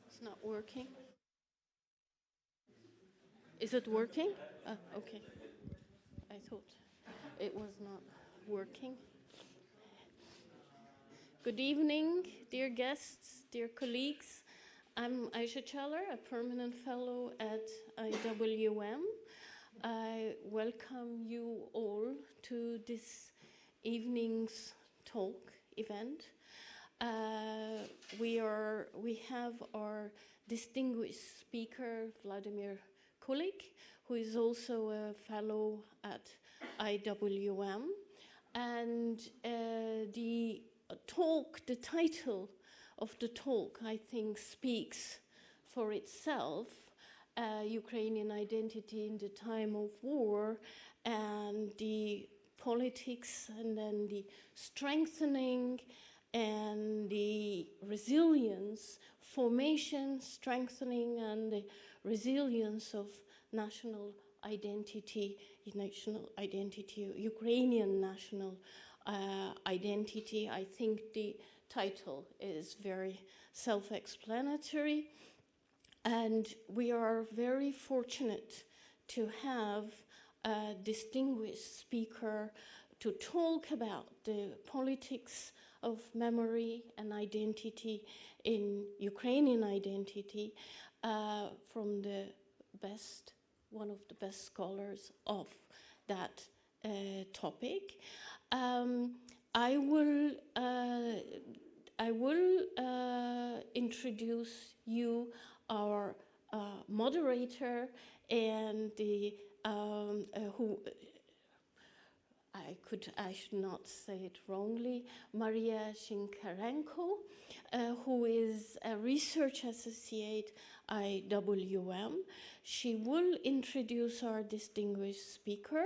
It's not working. Is it working? Okay. I thought it was not working. Good evening, dear guests, dear colleagues. I'm Ayşe Çağlar, a permanent fellow at IWM. I welcome you all to this evening's talk event. We have our distinguished speaker, Volodymyr Kulyk, who is also a fellow at IWM. And the title of the talk, I think, speaks for itself. Ukrainian identity in the time of war, and the politics, and then the strengthening and the resilience, formation, strengthening, and the resilience of national identity, Ukrainian national identity. I think the title is very self-explanatory, and we are very fortunate to have a distinguished speaker to talk about the politics of memory and identity in Ukrainian identity from one of the best scholars of that topic. I will introduce you our moderator, and the who I should not say it wrongly, Mariia Shynkarenko, who is a research associate IWM. She will introduce our distinguished speaker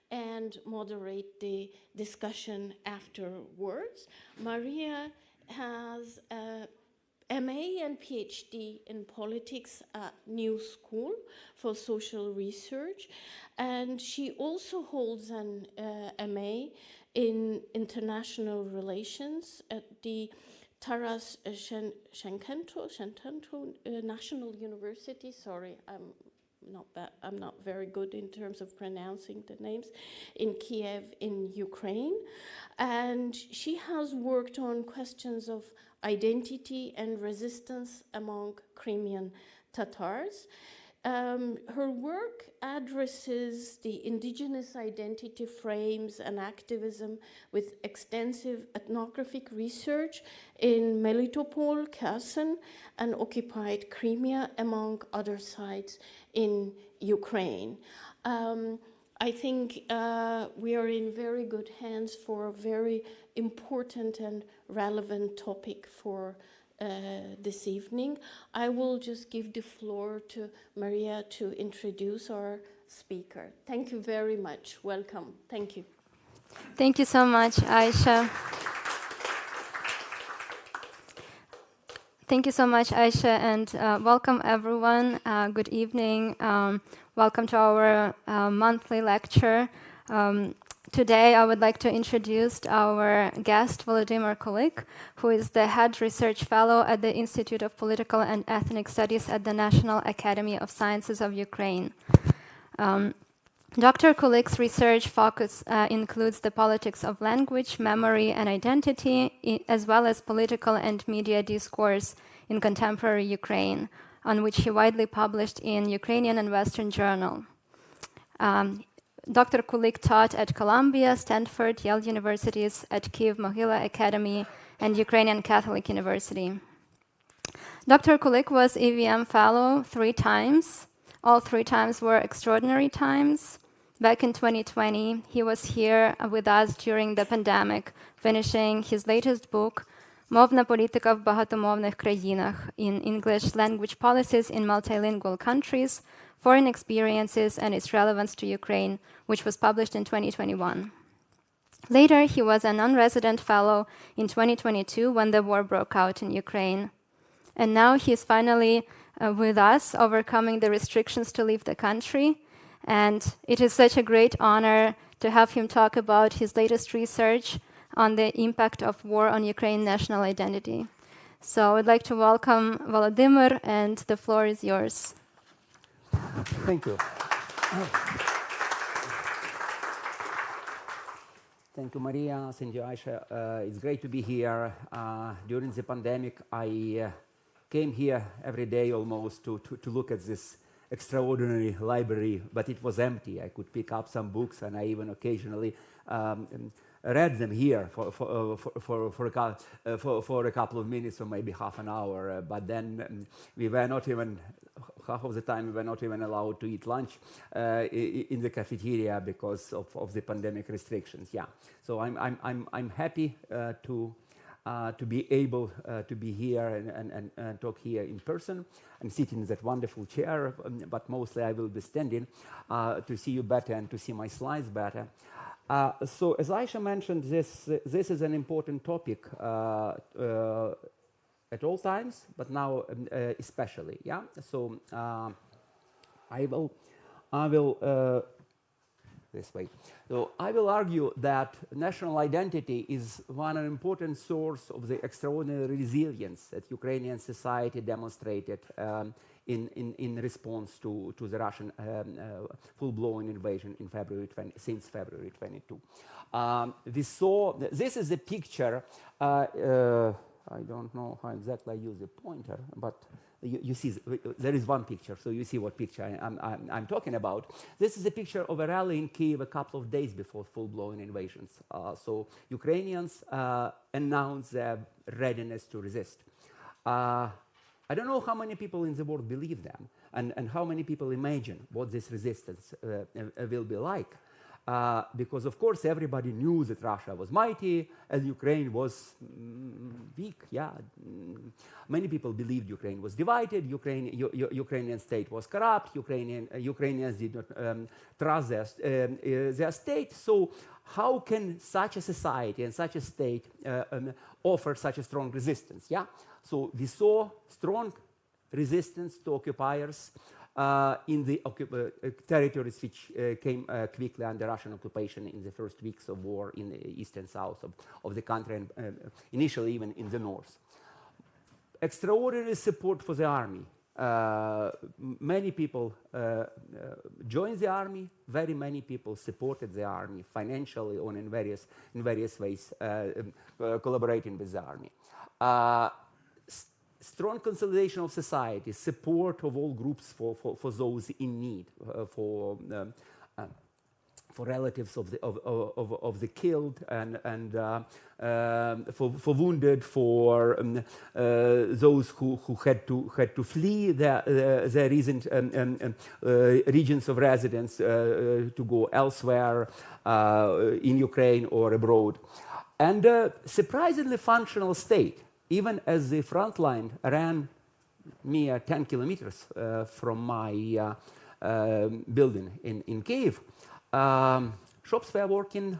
and moderate the discussion afterwards. Mariia has a MA and PhD in politics at New School for Social Research, and she also holds an MA in International Relations at the Taras Shevchenko National University. Sorry, I'm not very good in terms of pronouncing the names, in Kiev, in Ukraine. And she has worked on questions of identity and resistance among Crimean Tatars. Her work addresses the indigenous identity frames and activism with extensive ethnographic research in Melitopol, Kherson, and occupied Crimea, among other sites in Ukraine. I think we are in very good hands for a very important and relevant topic for this evening. I will just give the floor to Mariia to introduce our speaker. Thank you very much. Welcome. Thank you. Thank you so much, Ayşe. Thank you so much, Ayşe, and welcome everyone. Good evening. Welcome to our monthly lecture. Today, I would like to introduce our guest, Volodymyr Kulyk, who is the head research fellow at the Institute of Political and Ethnic Studies at the National Academy of Sciences of Ukraine. Dr. Kulyk's research focus includes the politics of language, memory, and identity, as well as political and media discourse in contemporary Ukraine, on which he widely published in Ukrainian and Western Journal. Dr. Kulyk taught at Columbia, Stanford, Yale Universities, at Kyiv-Mohyla Academy, and Ukrainian Catholic University. Dr. Kulyk was EVM Fellow 3 times. All 3 times were extraordinary times. Back in 2020, he was here with us during the pandemic, finishing his latest book, Мовна політика в багатомовних країнах, in English Language Policies in Multilingual Countries, Foreign Experiences and its Relevance to Ukraine, which was published in 2021. Later, he was a non-resident fellow in 2022 when the war broke out in Ukraine. And now he is finally with us, overcoming the restrictions to leave the country, And it is such a great honor to have him talk about his latest research on the impact of war on Ukrainian national identity. So I'd like to welcome Volodymyr, and the floor is yours. Thank you. Thank you, Maria. Thank you, Ayşe. It's great to be here. During the pandemic, I came here every day almost to look at this extraordinary library, but it was empty. I could pick up some books, and I even occasionally read them here for a couple of minutes or maybe half an hour. But then we were not even, half of the time we were not even allowed to eat lunch in the cafeteria because of the pandemic restrictions. Yeah, so I'm happy to be able to be here and talk here in person. I'm sitting in that wonderful chair, but mostly I will be standing to see you better and to see my slides better. So as Ayşe mentioned, this is an important topic at all times, but now especially. Yeah. So I will this way. So I will argue that national identity is one important source of the extraordinary resilience that Ukrainian society demonstrated in response to the Russian full-blown invasion in since February 22. We saw, this is a picture, I don't know how exactly I use a pointer, but you see, there is one picture, so you see what picture I'm talking about. This is a picture of a rally in Kyiv a couple of days before full-blown invasions. So Ukrainians announced their readiness to resist. I don't know how many people in the world believe them, and how many people imagine what this resistance will be like. Because of course everybody knew that Russia was mighty and Ukraine was weak. Yeah, many people believed Ukraine was divided. Ukrainian state was corrupt. Ukrainians did not trust their state. So how can such a society and such a state offer such a strong resistance? Yeah. So we saw strong resistance to occupiers in the territories which came quickly under Russian occupation in the first weeks of war in the east and south of the country, and initially even in the north. Extraordinary support for the army. Many people joined the army. Very many people supported the army financially or in various ways, collaborating with the army. Strong consolidation of society, support of all groups for those in need, for relatives of the killed and for wounded, for those who had to flee their recent regions of residence to go elsewhere in Ukraine or abroad, and surprisingly functional state. Even as the front line ran mere 10 kilometers from my building in Kyiv, shops were working,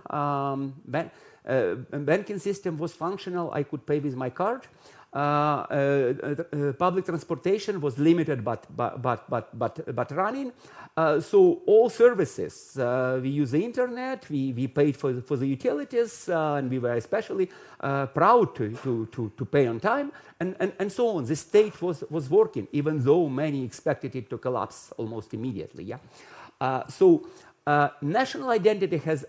banking system was functional, I could pay with my card. Public transportation was limited but running. So all services, we use the internet, we paid for the utilities, and we were especially proud to pay on time, and so on. The state was working, even though many expected it to collapse almost immediately. Yeah. So national identity has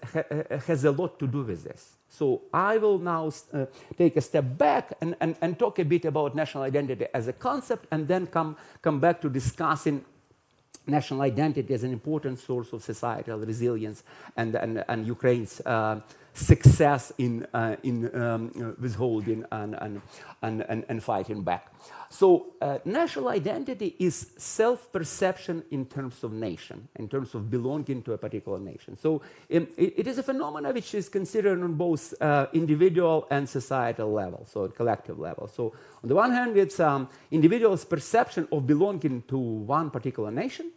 a lot to do with this. So I will now take a step back and talk a bit about national identity as a concept, and then come back to discussing national identity as an important source of societal resilience and Ukraine's success in withholding and fighting back. So national identity is self-perception in terms of nation, in terms of belonging to a particular nation. So it is a phenomenon which is considered on both individual and societal level, so at collective level. So on the one hand, it's individual's perception of belonging to one particular nation.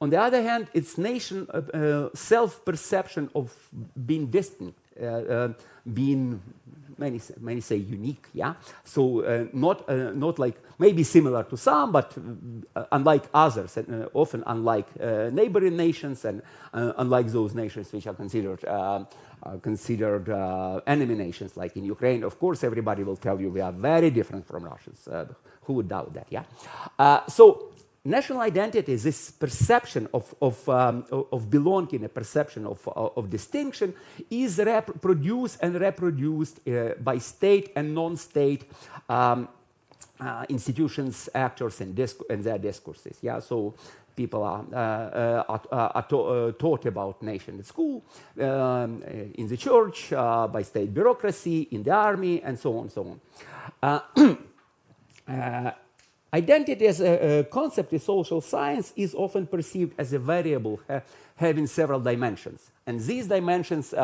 On the other hand, it's nation self-perception of being distant, being many say unique, yeah. So not like maybe similar to some, but unlike others, and often unlike neighboring nations, and unlike those nations which are considered enemy nations, like in Ukraine. Of course, everybody will tell you we are very different from Russians. Who would doubt that? Yeah. So national identity is this perception of belonging, a perception of distinction, is produced and reproduced by state and non-state institutions, actors, and their discourses. Yeah, so people are taught about nation at school, in the church, by state bureaucracy, in the army, and so on and so on. Identity as a concept in social science is often perceived as a variable having several dimensions. And these dimensions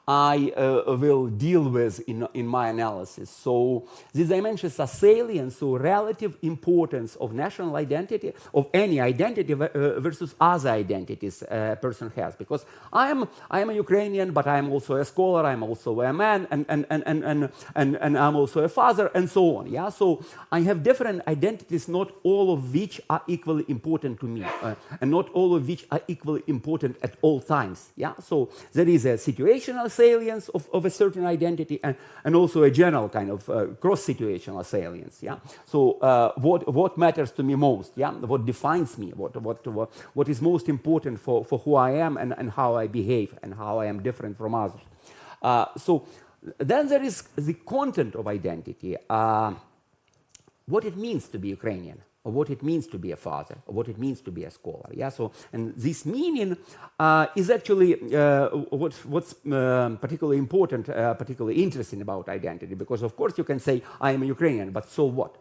I will deal with in my analysis. So these dimensions are salient, so relative importance of national identity, of any identity versus other identities a person has. Because I am a Ukrainian, but I am also a scholar, I am also a man, and I'm also a father, and so on. Yeah, so I have different identities, not all of which are equally important to me, and not all of which are equally important at all times. Yeah, so there is a situational salience of a certain identity, and also a general kind of cross-situational salience. Yeah. So what matters to me most? Yeah. What defines me? What is most important for who I am and how I behave and how I am different from others? So then there is the content of identity. What it means to be Ukrainian, or what it means to be a father, or what it means to be a scholar. Yeah, so, and this meaning is actually what's particularly important, particularly interesting about identity, because of course you can say, I am a Ukrainian, but so what?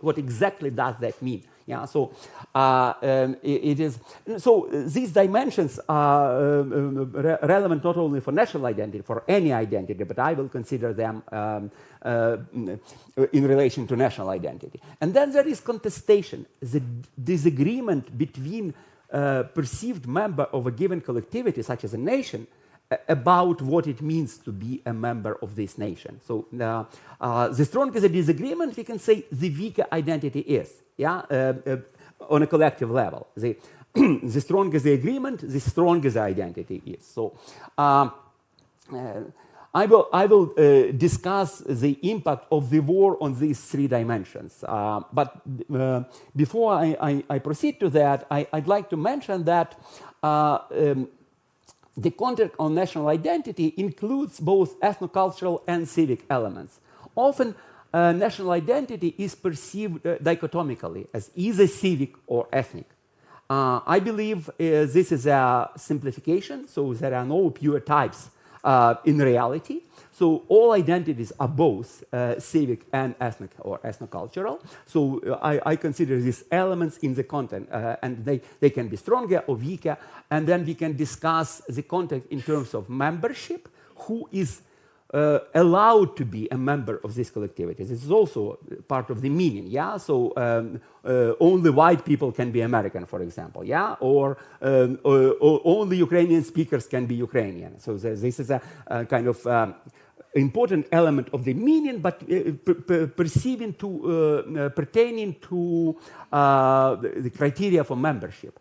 What exactly does that mean? Yeah, so it is. So these dimensions are relevant not only for national identity, for any identity, but I will consider them in relation to national identity. And then there is contestation, the disagreement between perceived member of a given collectivity, such as a nation, about what it means to be a member of this nation. So the stronger the disagreement, we can say the weaker identity is, yeah, on a collective level. The stronger the agreement, the stronger the identity is. So I will discuss the impact of the war on these three dimensions. But before I proceed to that, I'd like to mention that the content on national identity includes both ethnocultural and civic elements. Often, national identity is perceived dichotomically as either civic or ethnic. I believe this is a simplification, so there are no pure types in reality. So all identities are both civic and ethnic or ethnocultural. So I consider these elements in the content, and they can be stronger or weaker. And then we can discuss the content in terms of membership, who is allowed to be a member of this collectivity. This is also part of the meaning, yeah? So only white people can be American, for example, yeah? Or only Ukrainian speakers can be Ukrainian. So this is a kind of important element of the meaning, but pertaining to the criteria for membership.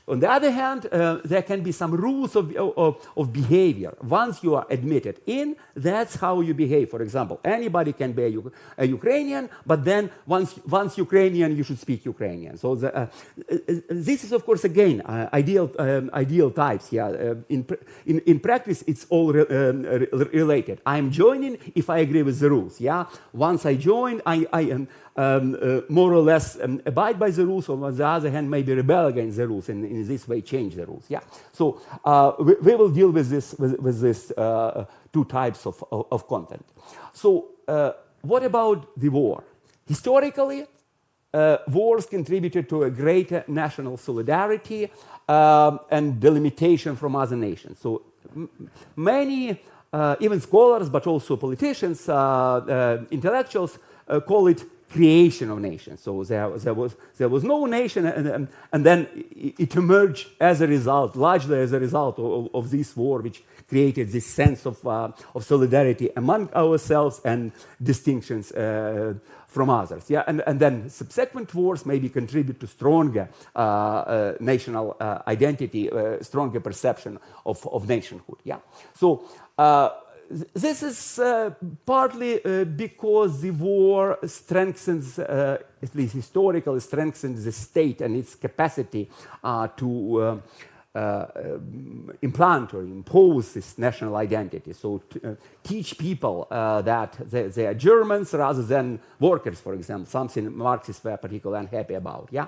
On the other hand, there can be some rules of behavior. Once you are admitted in, that's how you behave. For example, anybody can be a Ukrainian, but then once Ukrainian, you should speak Ukrainian. So this is, of course, again, ideal types. Yeah, in practice, it's all related. I'm joining if I agree with the rules. Yeah, once I join, I am more or less abide by the rules, or on the other hand, maybe rebel against the rules, and in this way change the rules. Yeah. So we will deal with this two types of content. So what about the war? Historically, wars contributed to a greater national solidarity and delimitation from other nations. So many, even scholars, but also politicians, intellectuals, call it creation of nations. So there was no nation, and then it emerged as a result, largely as a result of this war, which created this sense of solidarity among ourselves and distinctions from others. Yeah, and then subsequent wars maybe contribute to stronger national identity, stronger perception of nationhood. Yeah, so. This is partly because the war strengthens, at least historically, strengthens the state and its capacity to implant or impose this national identity. So teach people that they are Germans rather than workers, for example, something Marxists were particularly unhappy about. Yeah,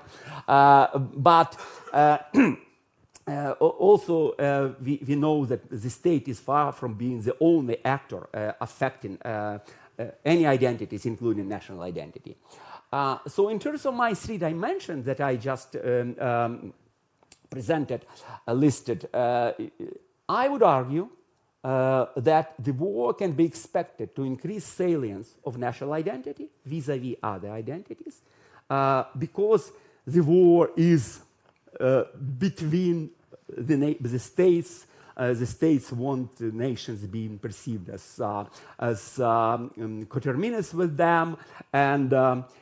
also, we know that the state is far from being the only actor affecting any identities, including national identity. So in terms of my 3 dimensions that I just presented, listed, I would argue that the war can be expected to increase salience of national identity vis-à-vis other identities, because the war is between the states. The states want the nations being perceived as coterminous with them, and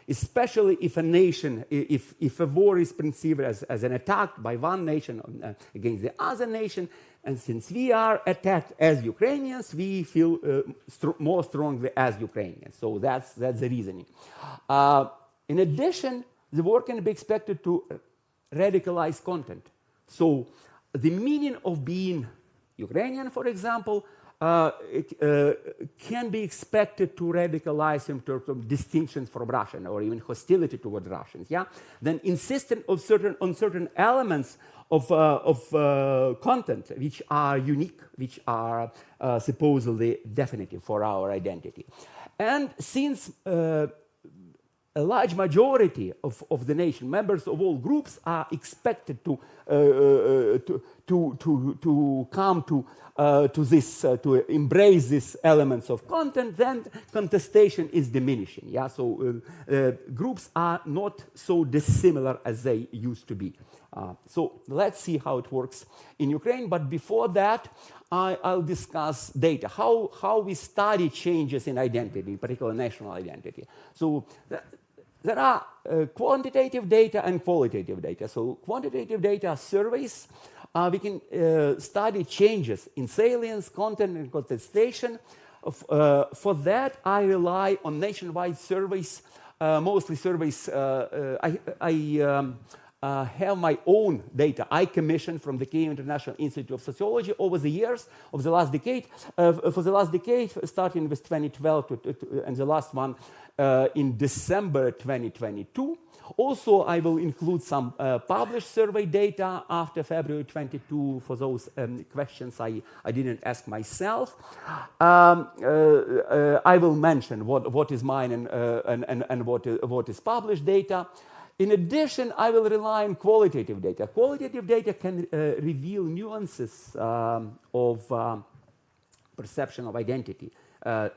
especially if a nation, if a war is perceived as an attack by one nation against the other nation, and since we are attacked as Ukrainians, we feel more strongly as Ukrainians. So that's the reasoning. In addition, the war can be expected to radicalize content. So the meaning of being Ukrainian, for example, can be expected to radicalize in terms of distinctions from Russian or even hostility toward Russians. Yeah, then insisting on certain elements of content which are unique, which are supposedly definitive for our identity, and since a large majority of the nation, members of all groups, are expected to come to this, to embrace these elements of content, then contestation is diminishing. Yeah, so groups are not so dissimilar as they used to be. So let's see how it works in Ukraine. But before that, I'll discuss data, how we study changes in identity, in particular national identity. So there are quantitative data and qualitative data. So quantitative data are surveys. We can study changes in salience, content, and contestation. For that, I rely on nationwide surveys, mostly surveys. I have my own data I commissioned from the Kyiv International Institute of Sociology over the years of the last decade. For the last decade, starting with 2012 and the last one in December 2022. Also, I will include some published survey data after February 22 for those questions I didn't ask myself. I will mention what is mine and what is published data. In addition, I will rely on qualitative data. Qualitative data can reveal nuances of perception of identity,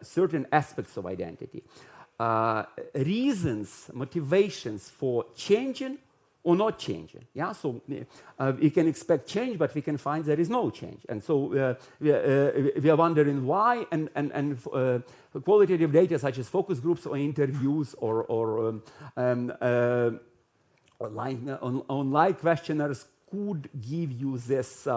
certain aspects of identity, reasons, motivations for changing or not changing. Yeah, so we can expect change, but we can find there is no change, and so we are wondering why. And qualitative data such as focus groups or interviews or online questionnaires could give you this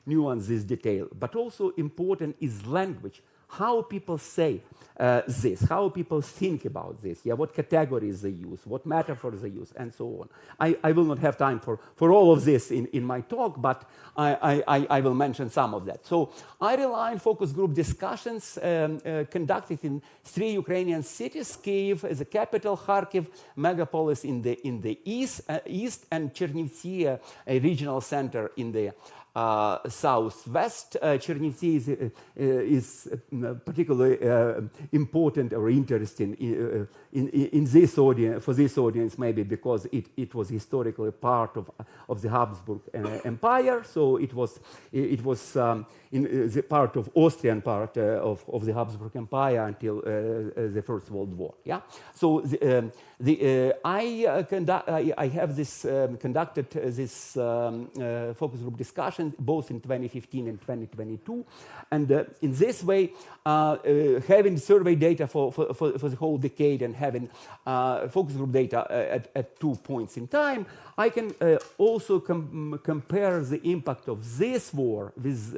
nuance, this detail. But also important is language. How people say this, how people think about this, yeah, what categories they use, what metaphors they use, and so on. I will not have time for all of this in my talk, but I will mention some of that. So I rely on focus group discussions conducted in 3 Ukrainian cities: Kyiv as a capital, Kharkiv, megapolis in the east, and Chernivtsi, a regional center in the southwest. Chernivtsi is particularly important or interesting in this audience, for this audience, maybe because it was historically part of the Habsburg Empire. So it was in the part of Austrian part of the Habsburg Empire until the First World War. Yeah. So I have this conducted this focus group discussion both in 2015 and 2022, and in this way, having survey data for the whole decade and having focus group data at 2 points in time, I can also compare the impact of this war with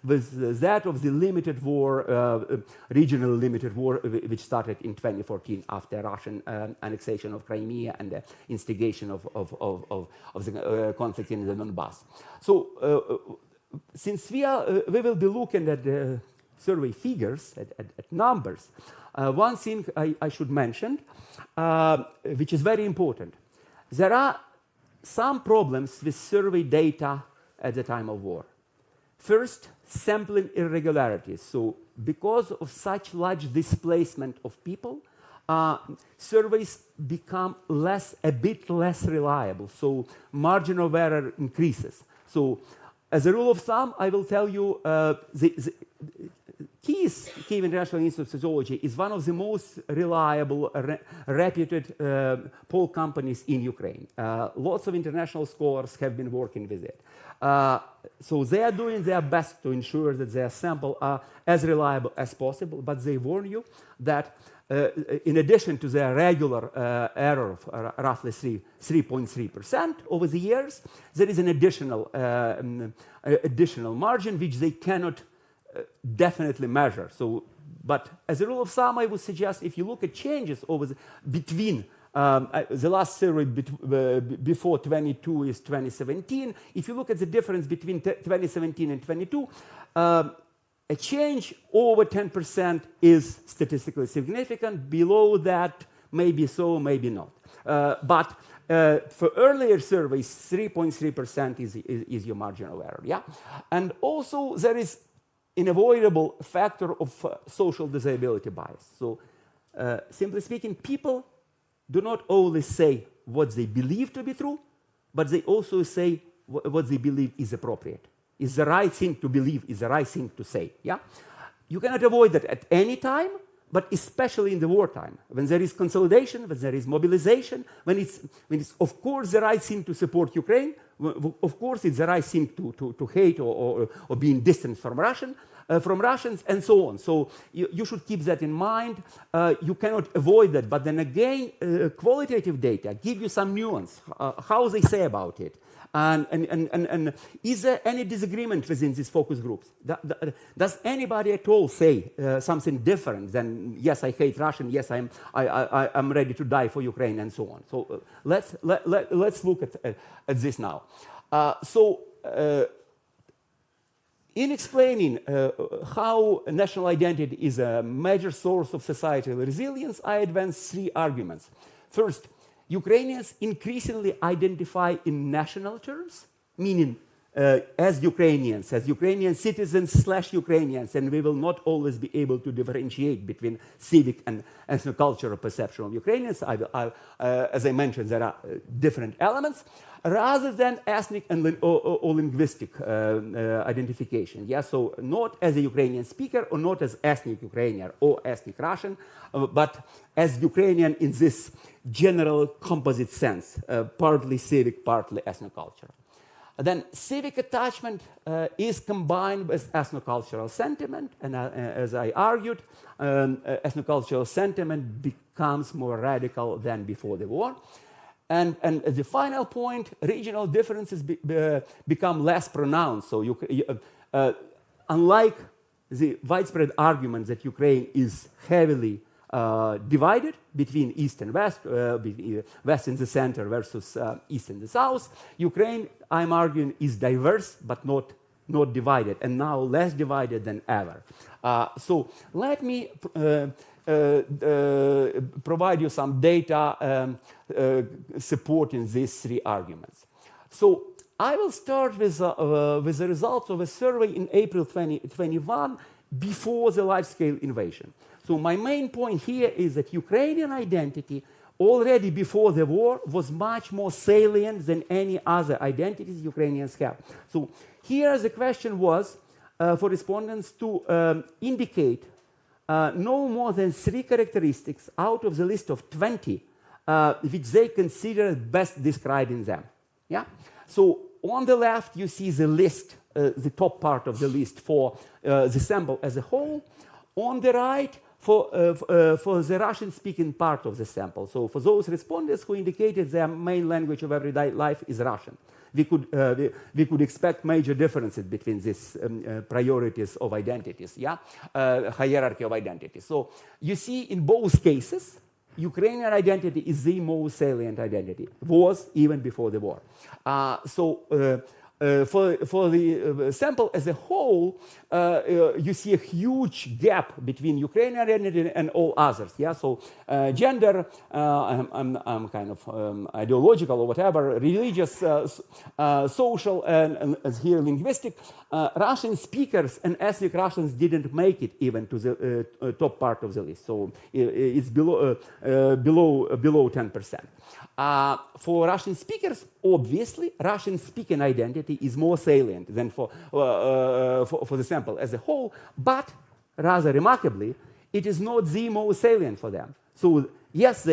that of the limited war, regional limited war, which started in 2014 after Russian annexation of Crimea and the instigation of the conflict in the Donbass. So, since we will be looking at the survey figures, at numbers, one thing I should mention, which is very important, there are some problems with survey data at the time of war. First, sampling irregularities. So, because of such large displacement of people, surveys become a bit less reliable. So, margin of error increases. So, as a rule of thumb, I will tell you the Kyiv International Institute of Sociology is one of the most reliable, reputed poll companies in Ukraine. Lots of international scholars have been working with it. So they are doing their best to ensure that their sample are as reliable as possible, but they warn you that in addition to their regular error of roughly 3.3% over the years, there is an additional margin which they cannot definitely measure. So, but as a rule of thumb, I would suggest if you look at changes over between the last survey before 22 is 2017. If you look at the difference between 2017 and 22, a change over 10% is statistically significant. Below that, maybe so, maybe not. But for earlier surveys, 3.3% is your margin of error. Yeah, and also there is unavoidable factor of social disability bias. So, simply speaking, people do not always say what they believe to be true, but they also say what they believe is appropriate. Is the right thing to believe, is the right thing to say. Yeah? You cannot avoid that at any time, but especially in the wartime, when there is consolidation, when there is mobilization, when it's of course the right thing to support Ukraine, of course it's the right thing to hate or being distant from Russians, and so on. So you should keep that in mind. You cannot avoid that, but then again, qualitative data give you some nuance, how they say about it. And is there any disagreement within these focus groups? Does anybody at all say something different than, yes, I hate Russian, yes, I'm ready to die for Ukraine, and so on? So let's look at this now. In explaining how national identity is a major source of societal resilience, I advance 3 arguments. First, Ukrainians increasingly identify in national terms, meaning as Ukrainian citizens / Ukrainians, and we will not always be able to differentiate between civic and ethnocultural perception of Ukrainians. As I mentioned, there are different elements, rather than ethnic and or linguistic identification. Yeah, so not as a Ukrainian speaker, or not as ethnic Ukrainian or ethnic Russian, but as Ukrainian in this general composite sense, partly civic, partly ethnocultural. Then civic attachment is combined with ethnocultural sentiment, and as I argued, ethnocultural sentiment becomes more radical than before the war. And the final point, regional differences become less pronounced. So unlike the widespread argument that Ukraine is heavily divided between East and West, West in the center versus East in the South, Ukraine, I'm arguing, is diverse but not divided, and now less divided than ever. So let me provide you some data supporting these 3 arguments. So I will start with the results of a survey in April 2021 before the large-scale invasion. So my main point here is that Ukrainian identity already before the war was much more salient than any other identities Ukrainians have. So here the question was for respondents to indicate no more than 3 characteristics out of the list of 20 which they consider best describing them. Yeah? So on the left you see the list, the top part of the list for the sample as a whole. On the right for the Russian-speaking part of the sample. So for those respondents who indicated their main language of everyday life is Russian, we could expect major differences between these priorities of identities, yeah, hierarchy of identities. So you see in both cases, Ukrainian identity is the most salient identity, was even before the war. For the sample as a whole, you see a huge gap between Ukrainian identity and all others. Yeah, so gender, I'm kind of ideological or whatever, religious, social, and as here linguistic. Russian speakers and ethnic Russians didn't make it even to the top part of the list. So it's below 10%. For Russian speakers, obviously, Russian-speaking identity is more salient than for the sample as a whole, but rather remarkably, it is not the most salient for them. So yes,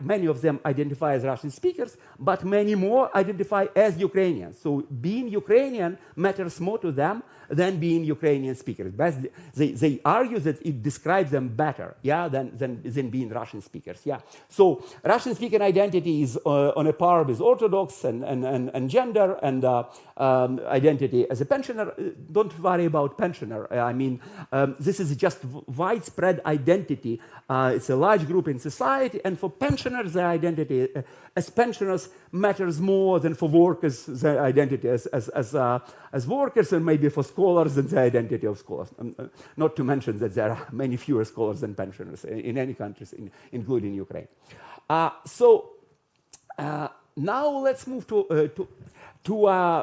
many of them identify as Russian speakers, but many more identify as Ukrainians. So being Ukrainian matters more to them than being Ukrainian speakers. They argue that it describes them better, yeah, than being Russian speakers. Yeah. So Russian speaking identity is on a par with Orthodox and gender and identity as a pensioner. Don't worry about pensioner. I mean, this is just widespread identity. It's a large group in society, and for pensioners, their identity as pensioners matters more than for workers, their identity as workers, and maybe for scholars than the identity of scholars. Not to mention that there are many fewer scholars than pensioners in any countries, including Ukraine. Now let's move to a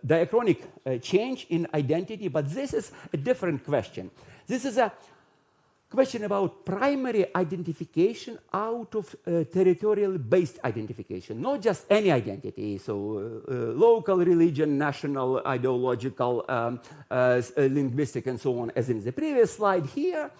diachronic change in identity, but this is a different question. This is a question about primary identification out of territorial-based identification, not just any identity, so local, religion, national, ideological, linguistic, and so on, as in the previous slide here.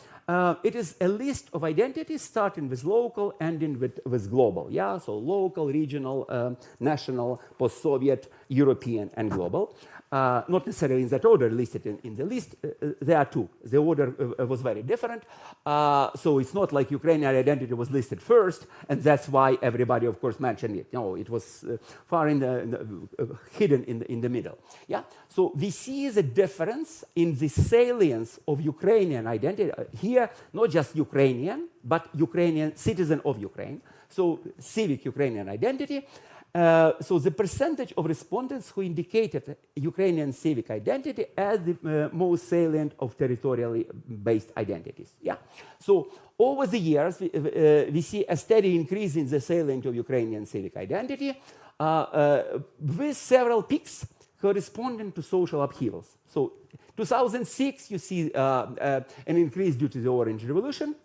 It is a list of identities starting with local, ending with global. Yeah, so local, regional, national, post-Soviet, European, and global. Not necessarily in that order listed in the list. There are two. The order was very different. So it's not like Ukrainian identity was listed first, and that's why everybody, of course, mentioned it. No, it was far hidden in the middle. Yeah. So we see the difference in the salience of Ukrainian identity. Here, not just Ukrainian, but Ukrainian citizen of Ukraine. So civic Ukrainian identity. So the percentage of respondents who indicated Ukrainian civic identity as the most salient of territorially based identities. Yeah. So over the years, we see a steady increase in the salient of Ukrainian civic identity with several peaks corresponding to social upheavals. So 2006, you see an increase due to the Orange Revolution.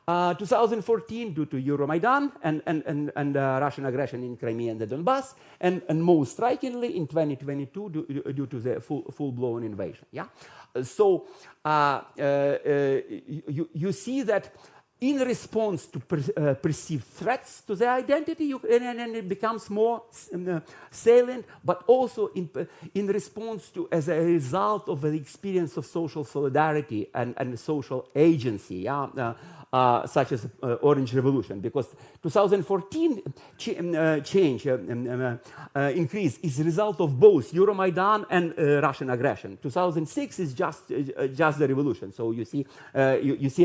2014 due to Euromaidan and Russian aggression in Crimea and the Donbass, and most strikingly in 2022 due to the full-blown invasion. Yeah, so you see that in response to perceived threats to their identity, it becomes more salient, but also in response to, as a result of the experience of social solidarity and social agency. Yeah. Such as Orange Revolution, because 2014 increase is a result of both Euromaidan and Russian aggression. 2006 is just the revolution. So you see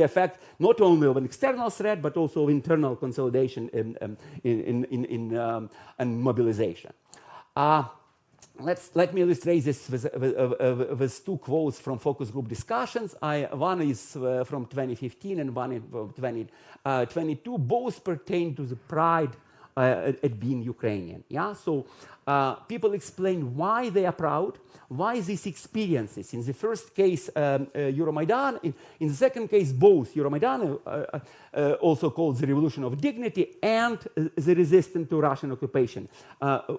effect not only of an external threat but also of internal consolidation and mobilization. Let me illustrate this with two quotes from focus group discussions. One is from 2015 and one from 2022. Both pertain to the pride at being Ukrainian. Yeah, so people explain why they are proud, why these experiences. In the first case, Euromaidan. In the second case, both Euromaidan, also called the Revolution of Dignity, and the resistance to Russian occupation.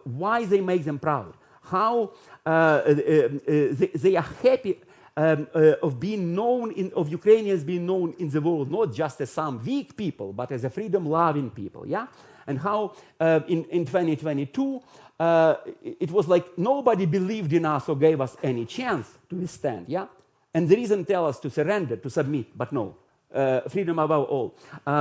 Why they make them proud? How they are happy of being known, of Ukrainians being known in the world, not just as some weak people, but as a freedom-loving people. Yeah, and how in 2022. It was like nobody believed in us or gave us any chance to withstand, yeah? And the reason tell us to surrender, to submit, but no. Freedom above all.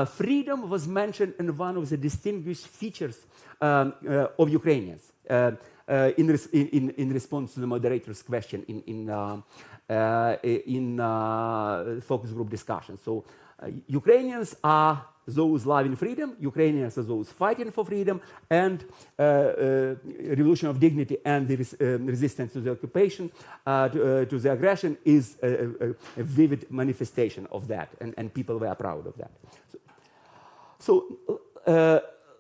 Freedom was mentioned in one of the distinguished features of Ukrainians in response to the moderator's question in focus group discussion. So Ukrainians are those loving freedom, Ukrainians are those fighting for freedom, and revolution of dignity and the resistance to the occupation, to the aggression is a vivid manifestation of that, and people were proud of that. So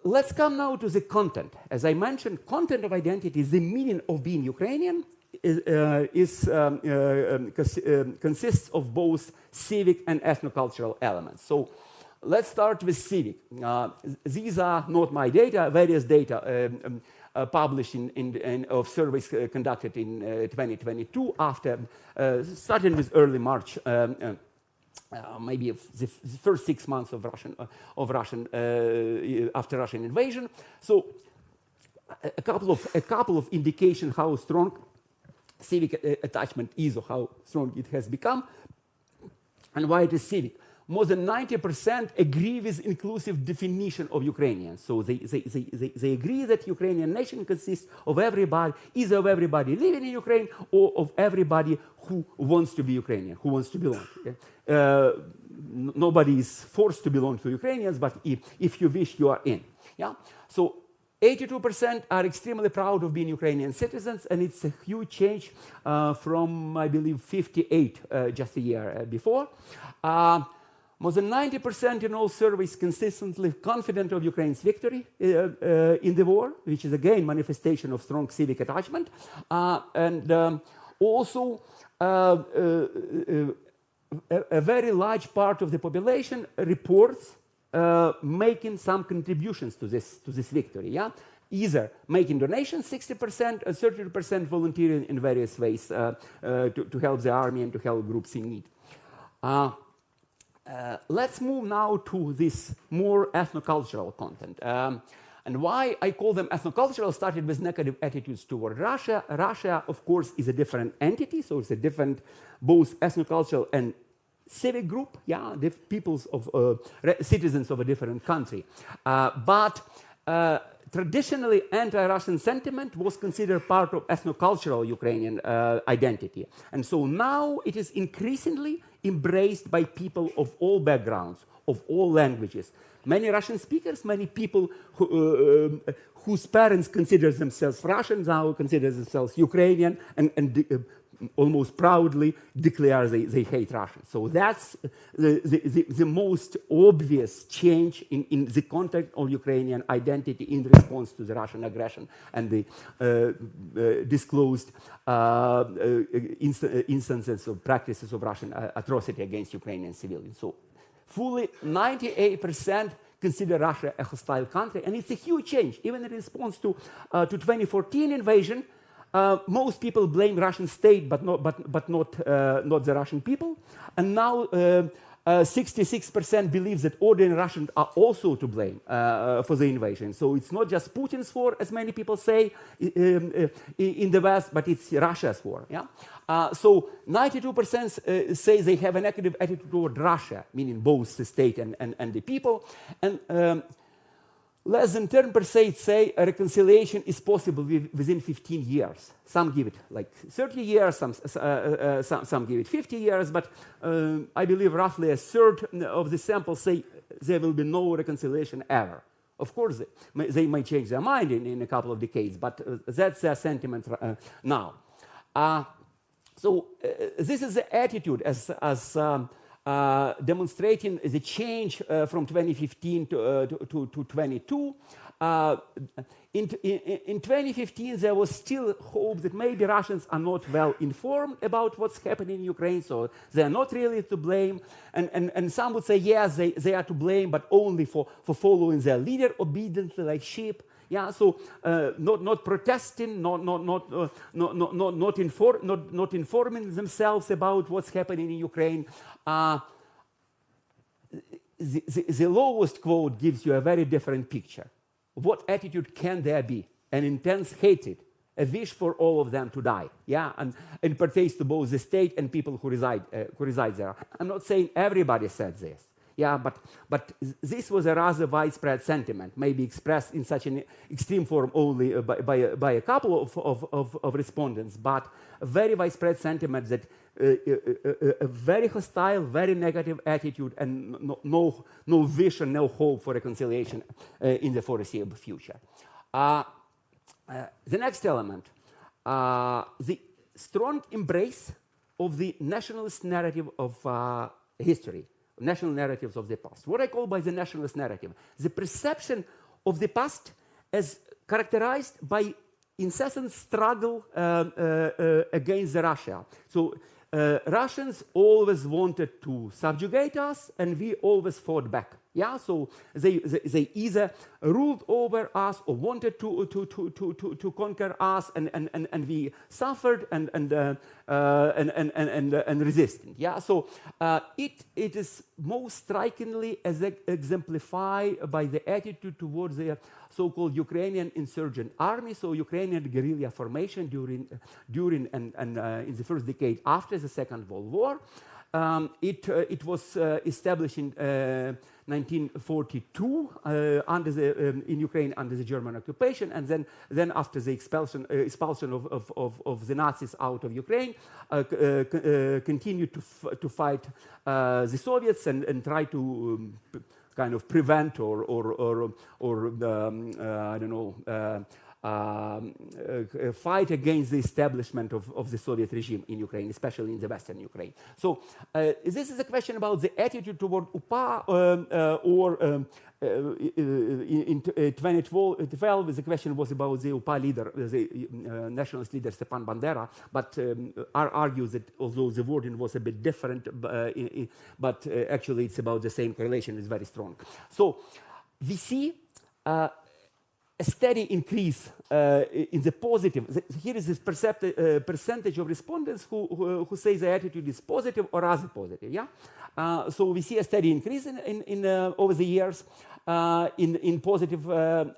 let's come now to the content. As I mentioned, content of identity is the meaning of being Ukrainian, consists of both civic and ethnocultural elements. So let's start with civic. These are not my data, various data published of surveys conducted in 2022 after, starting with early March, maybe the first 6 months of Russian after Russian invasion. So a couple of indications how strong civic attachment is, or how strong it has become, and why it is civic. More than 90% agree with inclusive definition of Ukrainians. So they agree that Ukrainian nation consists of everybody, either of everybody living in Ukraine or of everybody who wants to be Ukrainian, who wants to belong. Okay? Nobody is forced to belong to Ukrainians, but if you wish, you are in. Yeah? So 82% are extremely proud of being Ukrainian citizens, and it's a huge change from, I believe, 58 just a year before. More than 90% in all surveys consistently confident of Ukraine's victory in the war, which is again manifestation of strong civic attachment. And also a very large part of the population reports making some contributions to this victory. Yeah, either making donations, 60%, or 30% volunteering in various ways to help the army and to help groups in need. Let's move now to this more ethnocultural content. And why I call them ethnocultural started with negative attitudes toward Russia. Russia, of course, is a different entity, so it's a different, both ethnocultural and civic group, yeah, the peoples of citizens of a different country. But traditionally, anti-Russian sentiment was considered part of ethnocultural Ukrainian identity. And so now it is increasingly embraced by people of all backgrounds, of all languages. Many Russian speakers, many people whose parents consider themselves Russian now consider themselves Ukrainian and almost proudly declare they hate Russians. So that's the most obvious change in the context of Ukrainian identity in response to the Russian aggression and the disclosed instances of practices of Russian atrocity against Ukrainian civilians. So fully 98% consider Russia a hostile country, and it's a huge change. Even in response to 2014 invasion, most people blame Russian state, but not the Russian people. And now 66% believe that ordinary Russians are also to blame for the invasion. So it's not just Putin's war, as many people say in the West, but it's Russia's war. Yeah. So 92% say they have a negative attitude toward Russia, meaning both the state and the people. And less than 10% say a reconciliation is possible within 15 years. Some give it like 30 years, some give it 50 years, but I believe roughly a third of the sample say there will be no reconciliation ever. Of course, they may change their mind in a couple of decades, but that's their sentiment now. So this is the attitude as demonstrating the change from 2015 to 22. In 2015, there was still hope that maybe Russians are not well informed about what's happening in Ukraine, so they are not really to blame. And some would say, yes, they are to blame, but only for following their leader obediently like sheep. Yeah, so not protesting, not informing themselves about what's happening in Ukraine. The lowest quote gives you a very different picture. What attitude can there be? An intense hatred, a wish for all of them to die. Yeah, and it pertains to both the state and people who reside there. I'm not saying everybody said this. Yeah, but this was a rather widespread sentiment, maybe expressed in such an extreme form only by a couple of respondents, but a very widespread sentiment that a very hostile, very negative attitude and no vision, no hope for reconciliation in the foreseeable future. The next element, the strong embrace of the nationalist narrative of history, national narratives of the past. What I call by the nationalist narrative, the perception of the past as characterized by incessant struggle against Russia. So Russians always wanted to subjugate us, and we always fought back. Yeah, so they either ruled over us or wanted to conquer us, and we suffered and resisted. Yeah, so it is most strikingly exemplified by the attitude towards the so-called Ukrainian insurgent army, so Ukrainian guerrilla formation during and in the first decade after the Second World War. It was established in 1942 in Ukraine under the German occupation, and then after the expulsion of the Nazis out of Ukraine, continued to fight the Soviets and try to kind of prevent or I don't know. Fight against the establishment of the Soviet regime in Ukraine, especially in the Western Ukraine. So this is a question about the attitude toward UPA, or in 2012, the question was about the UPA leader, the nationalist leader Stepan Bandera, but argues that although the wording was a bit different, but actually it's about the same correlation, is very strong. So we see a steady increase in the positive. Here is this percentage of respondents who say the attitude is positive or rather positive. Yeah, so we see a steady increase in over the years in positive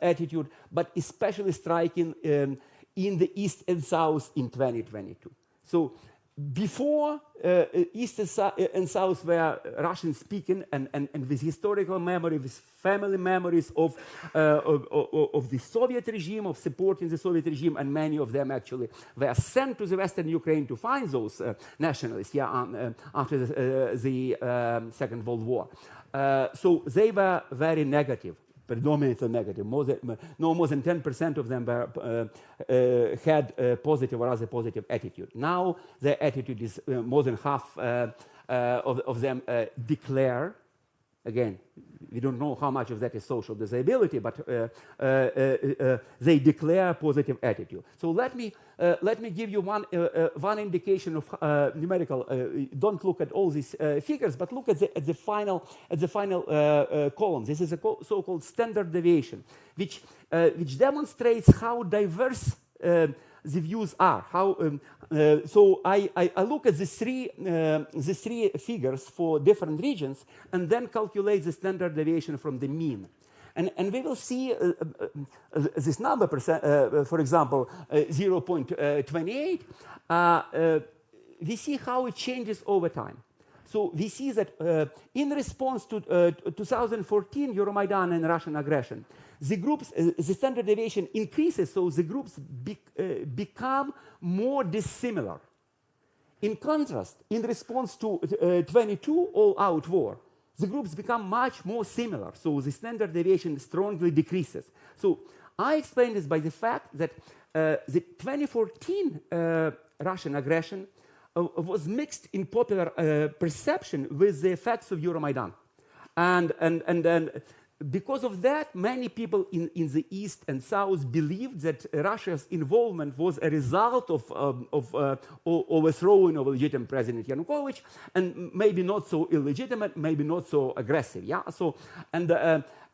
attitude, but especially striking in the East and South in 2022. So before East and South were Russian speaking and with historical memory, with family memories of the Soviet regime, of supporting the Soviet regime, and many of them actually were sent to the Western Ukraine to find those nationalists after the Second World War. So they were very negative. Predominantly negative. More than 10% of them were, had a positive or rather positive attitude. Now their attitude is more than half of them declare. Again, we don't know how much of that is social disability, but they declare positive attitude. So let me give you one indication of numerical. Don't look at all these figures, but look at the final column. This is a so-called standard deviation, which demonstrates how diverse the views are. So I look at the three figures for different regions and then calculate the standard deviation from the mean. And we will see this number, for example, 0.28. We see how it changes over time. So we see that in response to 2014 Euromaidan and Russian aggression, the groups, the standard deviation increases, so the groups become more dissimilar. In contrast, in response to 22 all-out war, the groups become much more similar, so the standard deviation strongly decreases. So I explain this by the fact that the 2014 Russian aggression was mixed in popular perception with the effects of Euromaidan. And because of that, many people in the East and South believed that Russia's involvement was a result of overthrowing of legitimate President Yanukovych, and maybe not so illegitimate, maybe not so aggressive. Yeah. So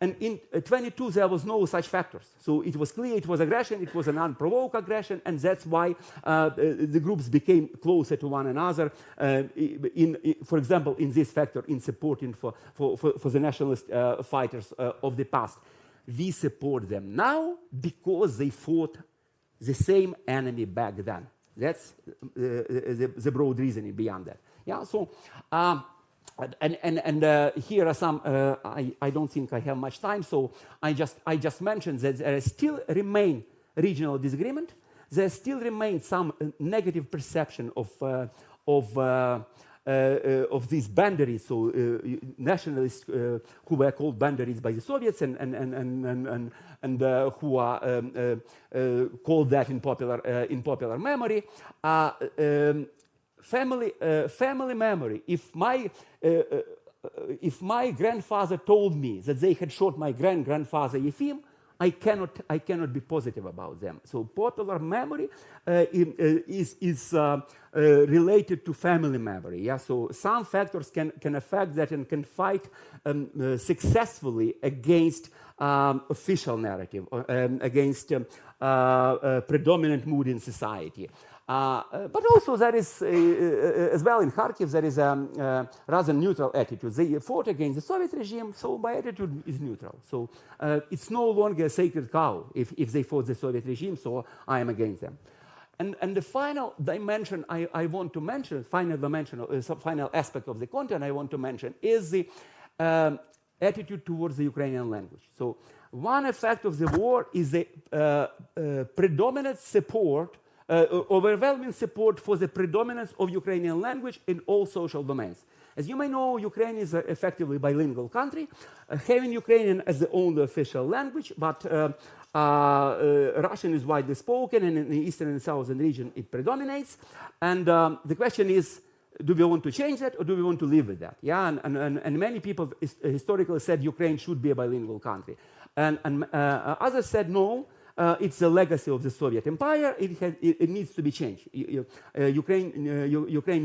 and in 22 there was no such factors. So it was clear it was aggression. It was an unprovoked aggression, and that's why the groups became closer to one another. For example, in this factor, in supporting for the nationalist fighters of the past, we support them now because they fought the same enemy back then. That's the broad reasoning beyond that. Yeah. So. And here are some. I don't think I have much time, so I just mentioned that there still remain regional disagreement. There still remains some negative perception of these boundaries. So nationalists who were called boundaries by the Soviets and who are called that in popular memory. Family memory. If my grandfather told me that they had shot my grandfather Yefim, I cannot be positive about them. So popular memory is related to family memory. Yeah. So some factors can affect that and can fight successfully against official narrative, against predominant mood in society. But also there is, as well in Kharkiv, there is a rather neutral attitude. They fought against the Soviet regime, so my attitude is neutral. So it's no longer a sacred cow if they fought the Soviet regime, so I am against them. And the final dimension I want to mention, final aspect of the content I want to mention is the attitude towards the Ukrainian language. So one effect of the war is the predominant support, overwhelming support for the predominance of Ukrainian language in all social domains. As you may know, Ukraine is an effectively bilingual country, having Ukrainian as the only official language, but Russian is widely spoken, and in the eastern and southern region it predominates. And the question is, do we want to change that, or do we want to live with that? Yeah, and many people historically said Ukraine should be a bilingual country, and others said no. It's the legacy of the Soviet Empire. It needs to be changed. Ukraine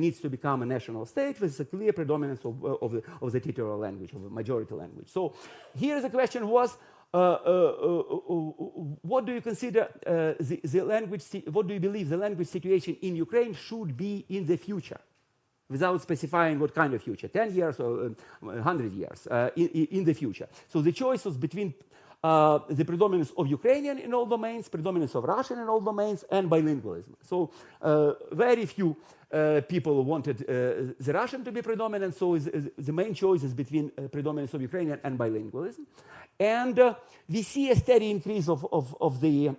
needs to become a national state with a clear predominance of the titular language, of the majority language. So here the question was, what do you consider the language? What do you believe the language situation in Ukraine should be in the future, without specifying what kind of future, 10 years or 100 years in the future? So the choice was between the predominance of Ukrainian in all domains, predominance of Russian in all domains, and bilingualism. So very few people wanted the Russian to be predominant, so the main choice is between predominance of Ukrainian and bilingualism. And we see a steady increase of the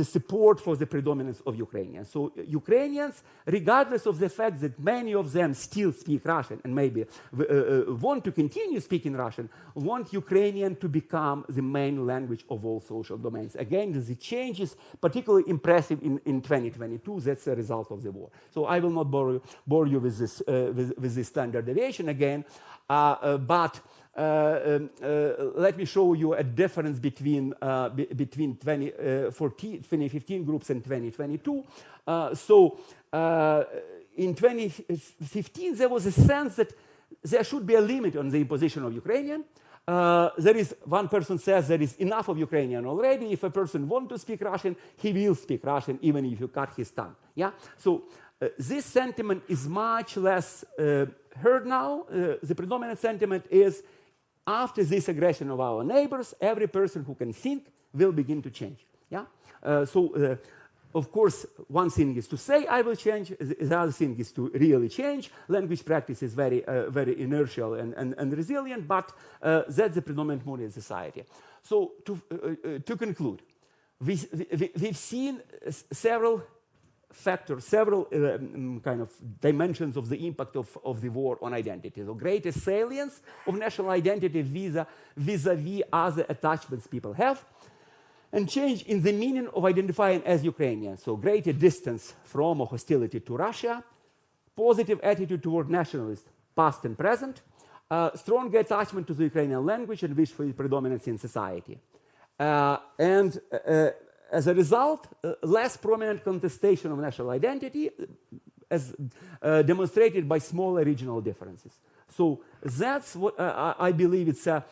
support for the predominance of Ukrainians. So Ukrainians, regardless of the fact that many of them still speak Russian and maybe want to continue speaking Russian, want Ukrainian to become the main language of all social domains. Again, the change is particularly impressive in 2022. That's a result of the war. So I will not bore you with this with this standard deviation again, but let me show you a difference between 2015 groups and 2022. In 2015, there was a sense that there should be a limit on the imposition of Ukrainian. There is, one person says there is enough of Ukrainian already. If a person wants to speak Russian, he will speak Russian even if you cut his tongue. Yeah. So this sentiment is much less heard now. The predominant sentiment is, after this aggression of our neighbors, every person who can think will begin to change. Yeah. Of course, one thing is to say I will change. The other thing is to really change. Language practice is very inertial and resilient, but that's the predominant mood in society. So to conclude, we've seen several factors, several kind of dimensions of the impact of the war on identity. The greatest salience of national identity vis-a-vis other attachments people have. and change in the meaning of identifying as Ukrainian. So greater distance from or hostility to Russia, positive attitude toward nationalists, past and present, stronger attachment to the Ukrainian language and wish for predominance in society. And as a result, less prominent contestation of national identity as demonstrated by smaller regional differences. So that's what I believe it's a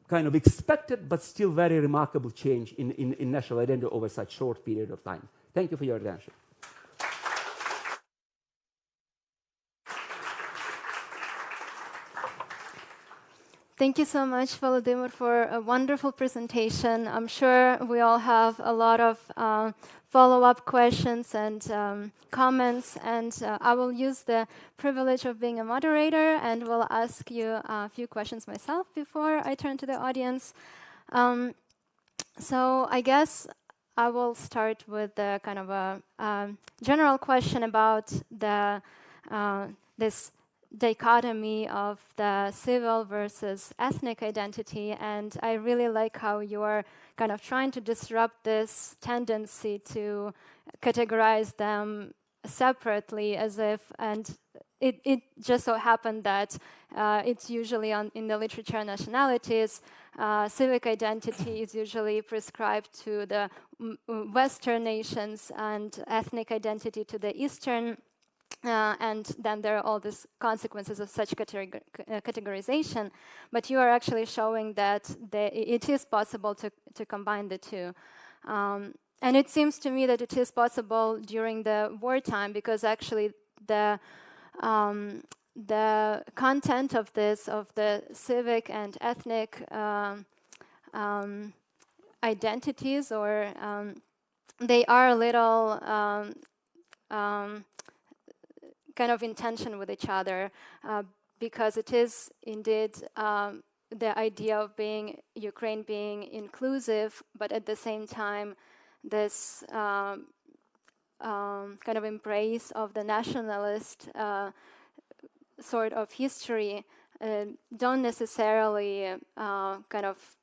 kind of expected but still very remarkable change in national identity over such short period of time. Thank you for your attention. Thank you so much, Volodymyr, for a wonderful presentation. I'm sure we all have a lot of follow-up questions and comments, and I will use the privilege of being a moderator and will ask you a few questions myself before I turn to the audience. So I guess I will start with the kind of a general question about the this dichotomy of the civil versus ethnic identity, and I really like how you're kind of trying to disrupt this tendency to categorize them separately as if, and it just so happened that it's usually in the literature nationalities, civic identity is usually prescribed to the Western nations and ethnic identity to the Eastern. And then there are all these consequences of such categorization, but you are actually showing that it is possible to combine the two. And it seems to me that it is possible during the wartime, because actually the content of the civic and ethnic identities, or they are a little kind of in tension with each other, because it is indeed the idea of Ukraine being inclusive, but at the same time this kind of embrace of the nationalist sort of history don't necessarily kind of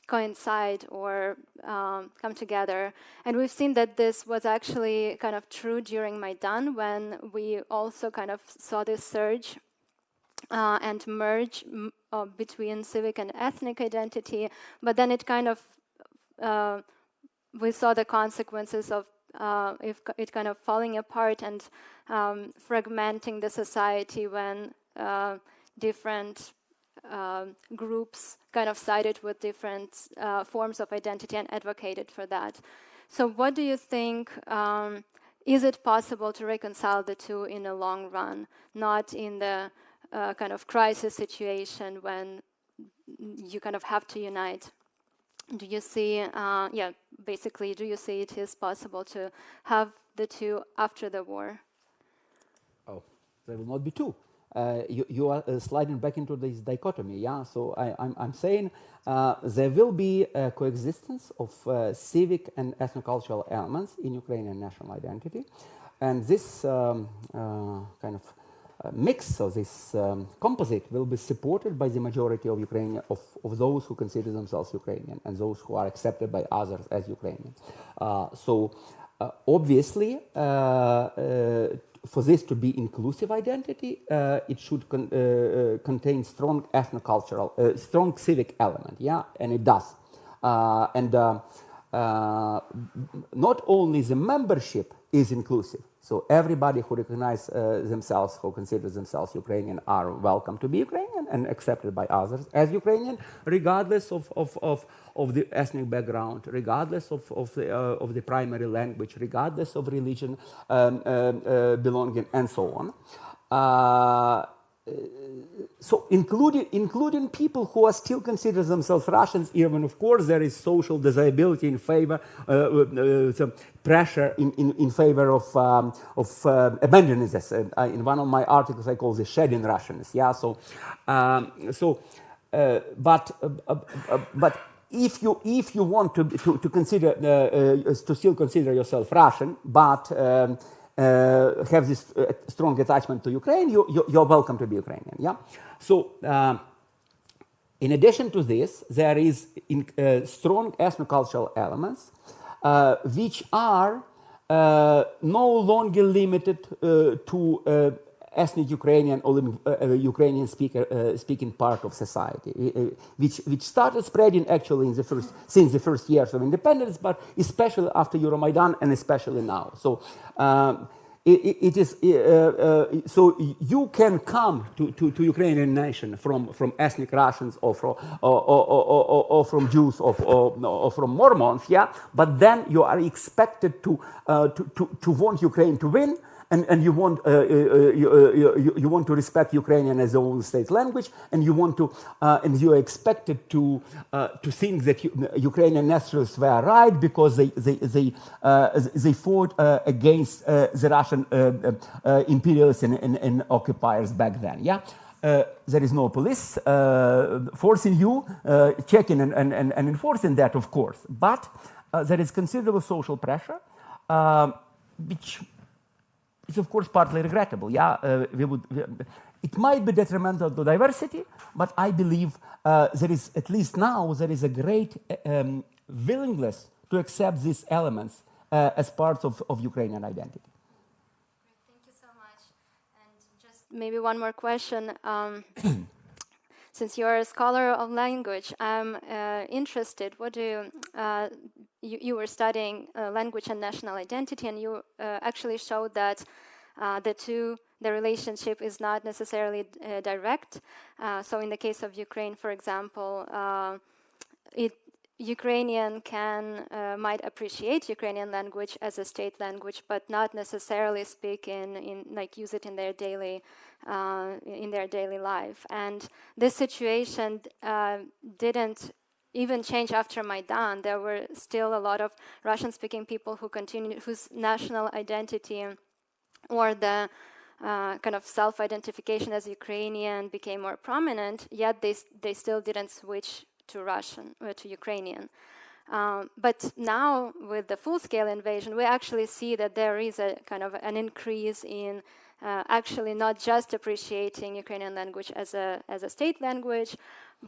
coincide or come together. And we've seen that this was actually kind of true during Maidan, when we also kind of saw this surge and merge between civic and ethnic identity, but then it kind of we saw the consequences of it kind of falling apart and fragmenting the society when different groups kind of sided with different forms of identity and advocated for that. So what do you think, is it possible to reconcile the two in the long run, not in the kind of crisis situation when you kind of have to unite? Do you see, basically, do you see it is possible to have the two after the war? Oh, there will not be two. You are sliding back into this dichotomy, yeah? So I'm saying there will be a coexistence of civic and ethnocultural elements in Ukrainian national identity. And this kind of mix, or this composite, will be supported by the majority of Ukrainian, of those who consider themselves Ukrainian and those who are accepted by others as Ukrainian. So obviously, for this to be inclusive identity, it should contain strong ethnocultural, strong civic element, yeah, and it does. Not only the membership is inclusive, so everybody who recognizes themselves, who considers themselves Ukrainian, are welcome to be Ukrainian and accepted by others as Ukrainian, regardless of the ethnic background, regardless of the primary language, regardless of religion belonging, and so on. So including people who are still consider themselves Russians, even of course there is social desirability in favor, some pressure in favor of abandoning this. In one of my articles I call this shedding Russians. Yeah. So but if you want to consider to still consider yourself Russian, but have this strong attachment to Ukraine, you're welcome to be Ukrainian. Yeah. So In addition to this, there is strong ethnocultural elements which are no longer limited to ethnic Ukrainian or Ukrainian speaking part of society, which started spreading actually since the first years of independence, but especially after Euromaidan and especially now. So it is so you can come to Ukrainian nation from ethnic Russians or from Jews or from Mormons, yeah. But then you are expected to want Ukraine to win. And you want to respect Ukrainian as the own state language, and you want to and you are expected to think that Ukrainian nationalists were right because they fought against the Russian imperialists and occupiers back then. Yeah, there is no police forcing you, checking and enforcing that, of course, but there is considerable social pressure, which is of course partly regrettable. Yeah, it might be detrimental to diversity, but I believe there is, at least now, there is a great willingness to accept these elements as parts of Ukrainian identity. Thank you so much. And just maybe one more question. Since you're a scholar of language, I'm interested. What do you were studying language and national identity, and you actually showed that the relationship is not necessarily direct. So in the case of Ukraine, for example, Ukrainian might appreciate Ukrainian language as a state language, but not necessarily speak use it in their daily life. And this situation didn't even change after Maidan. There were still a lot of Russian-speaking people whose national identity or the kind of self-identification as Ukrainian became more prominent, yet they still didn't switch to Russian or to Ukrainian. But now, with the full-scale invasion, we actually see that there is a kind of an increase in actually not just appreciating Ukrainian language as a state language,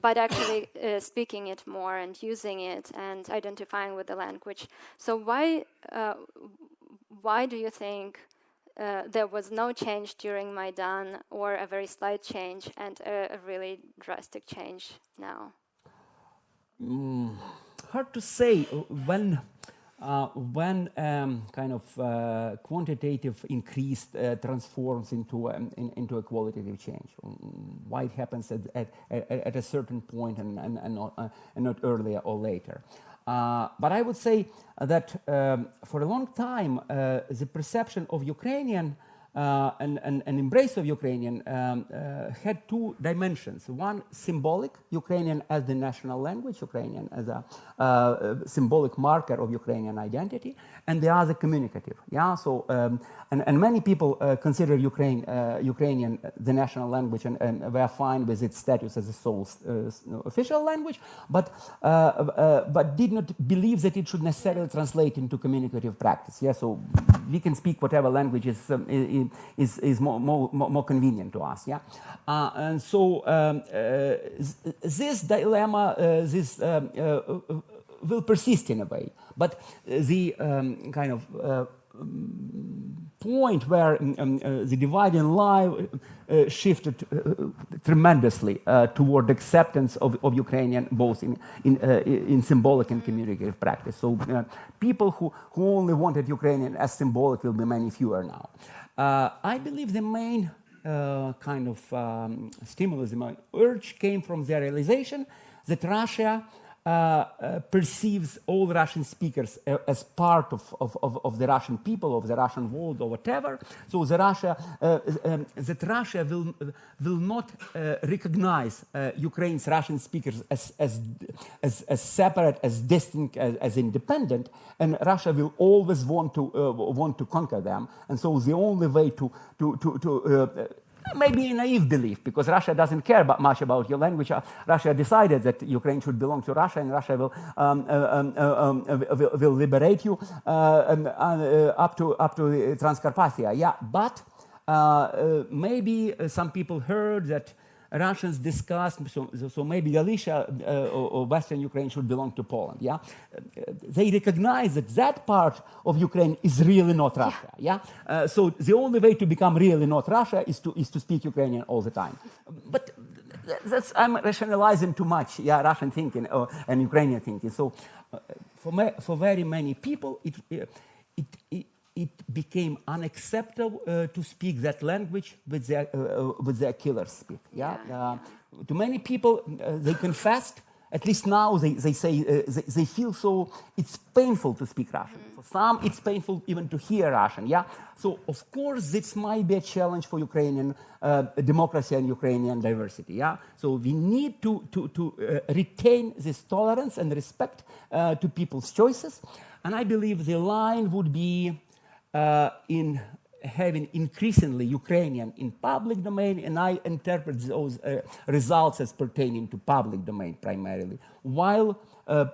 but actually speaking it more and using it and identifying with the language. So why do you think there was no change during Maidan, or a very slight change, and a really drastic change now? Hard to say. When kind of quantitative increase transforms into a qualitative change, why it happens at a certain point and not earlier or later. But I would say that for a long time the perception of Ukrainian and embrace of Ukrainian had two dimensions. One, symbolic, Ukrainian as the national language, Ukrainian as a symbolic marker of Ukrainian identity, and the other communicative. Yeah, so and many people consider Ukrainian the national language and were fine with its status as a sole official language, but did not believe that it should necessarily translate into communicative practice. Yeah, so we can speak whatever language is more convenient to us. Yeah, and so this dilemma, will persist in a way, but the kind of point where the dividing line shifted tremendously toward acceptance of Ukrainian, both in symbolic and communicative practice. So people who only wanted Ukrainian as symbolic will be many fewer now. I believe the main kind of stimulus, the main urge came from the realization that Russia perceives all Russian speakers as part of the Russian people, of the Russian world, or whatever. So that Russia will not recognize Ukraine's Russian speakers as separate, as distinct, as independent, and Russia will always want to conquer them. And so the only way to maybe a naive belief, because Russia doesn't care much about your language. Russia decided that Ukraine should belong to Russia, and Russia will liberate you up to Transcarpathia. Yeah, but maybe some people heard that Russians discussed, so maybe Galicia or Western Ukraine should belong to Poland, yeah? They recognize that that part of Ukraine is really not Russia, yeah? So the only way to become really not Russia is to speak Ukrainian all the time. But I'm rationalizing too much, yeah, Russian thinking and Ukrainian thinking. So for very many people, it became unacceptable to speak that language with their killers speak. Yeah. To many people, they confessed. At least now they say they feel so. It's painful to speak Russian. For some, it's painful even to hear Russian. Yeah. So of course, this might be a challenge for Ukrainian democracy and Ukrainian diversity. Yeah. So we need to retain this tolerance and respect to people's choices. And I believe the line would be in having increasingly Ukrainian in public domain, and I interpret those results as pertaining to public domain primarily, while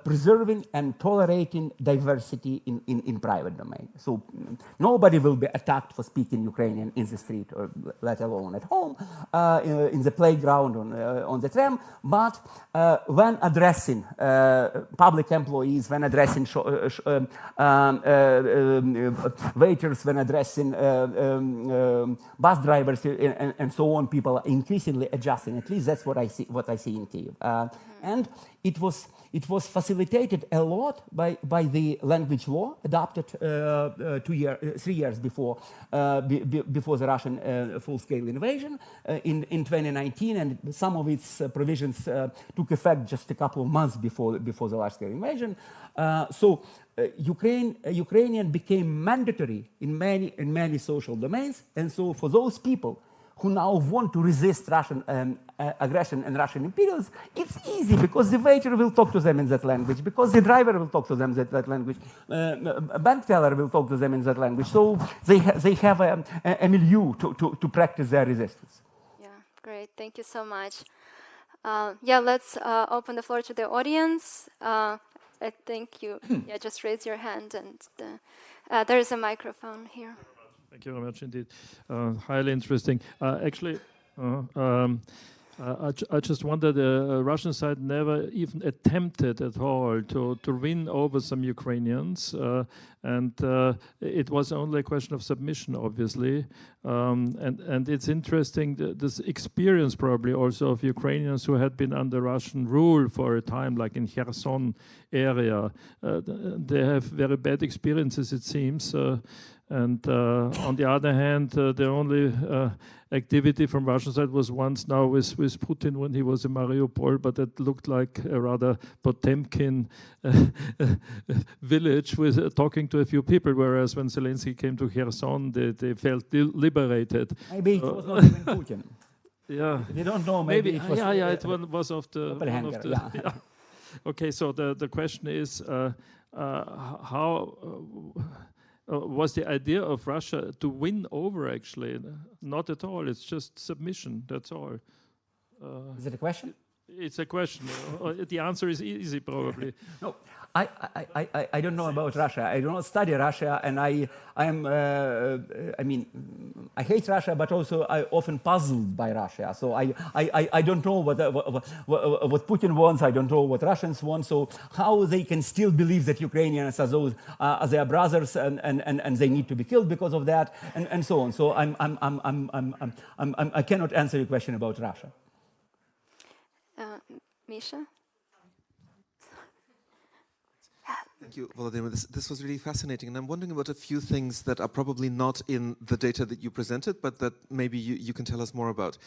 preserving and tolerating diversity in private domain. So nobody will be attacked for speaking Ukrainian in the street, or let alone at home, in the playground, on the tram. But when addressing public employees, when addressing waiters, when addressing bus drivers, and so on, people are increasingly adjusting. At least that's what I see in Kyiv. And it was facilitated a lot by the language law adopted 3 years before the Russian full-scale invasion in 2019, and some of its provisions took effect just a couple of months before the large-scale invasion. So Ukrainian became mandatory in many social domains, and so for those people who now want to resist Russian aggression and Russian imperialism, it's easy because the waiter will talk to them in that language, because the driver will talk to them in that language, a bank teller will talk to them in that language. So they have a milieu to practice their resistance. Yeah, great. Thank you so much. Let's open the floor to the audience. I think you just raise your hand, and there is a microphone here. Thank you very much indeed. Highly interesting. Actually, I just wonder, the Russian side never even attempted at all to win over some Ukrainians, and it was only a question of submission, obviously. And it's interesting, this experience probably also of Ukrainians who had been under Russian rule for a time, like in Kherson area. They have very bad experiences, it seems. And on the other hand, the only activity from Russian side was once now with Putin when he was in Mariupol, but that looked like a rather Potemkin village with talking to a few people, whereas when Zelensky came to Kherson, they felt liberated. Maybe it was not even Putin. Yeah. We don't know. Maybe it was, it was of the... Yeah. Okay, so the question is, how... was the idea of Russia to win over, actually? Not at all. It's just submission. That's all. Is it a question? It's a question. The answer is easy, probably. No, I don't know about Russia. I do not study Russia, and I hate Russia, but also I often puzzled by Russia. So I don't know what Putin wants. I don't know what Russians want. So how they can still believe that Ukrainians are their brothers and they need to be killed because of that, and so on. So I cannot answer your question about Russia. Misha? Thank you, Volodymyr. This was really fascinating, and I'm wondering about a few things that are probably not in the data that you presented, but that maybe you can tell us more about.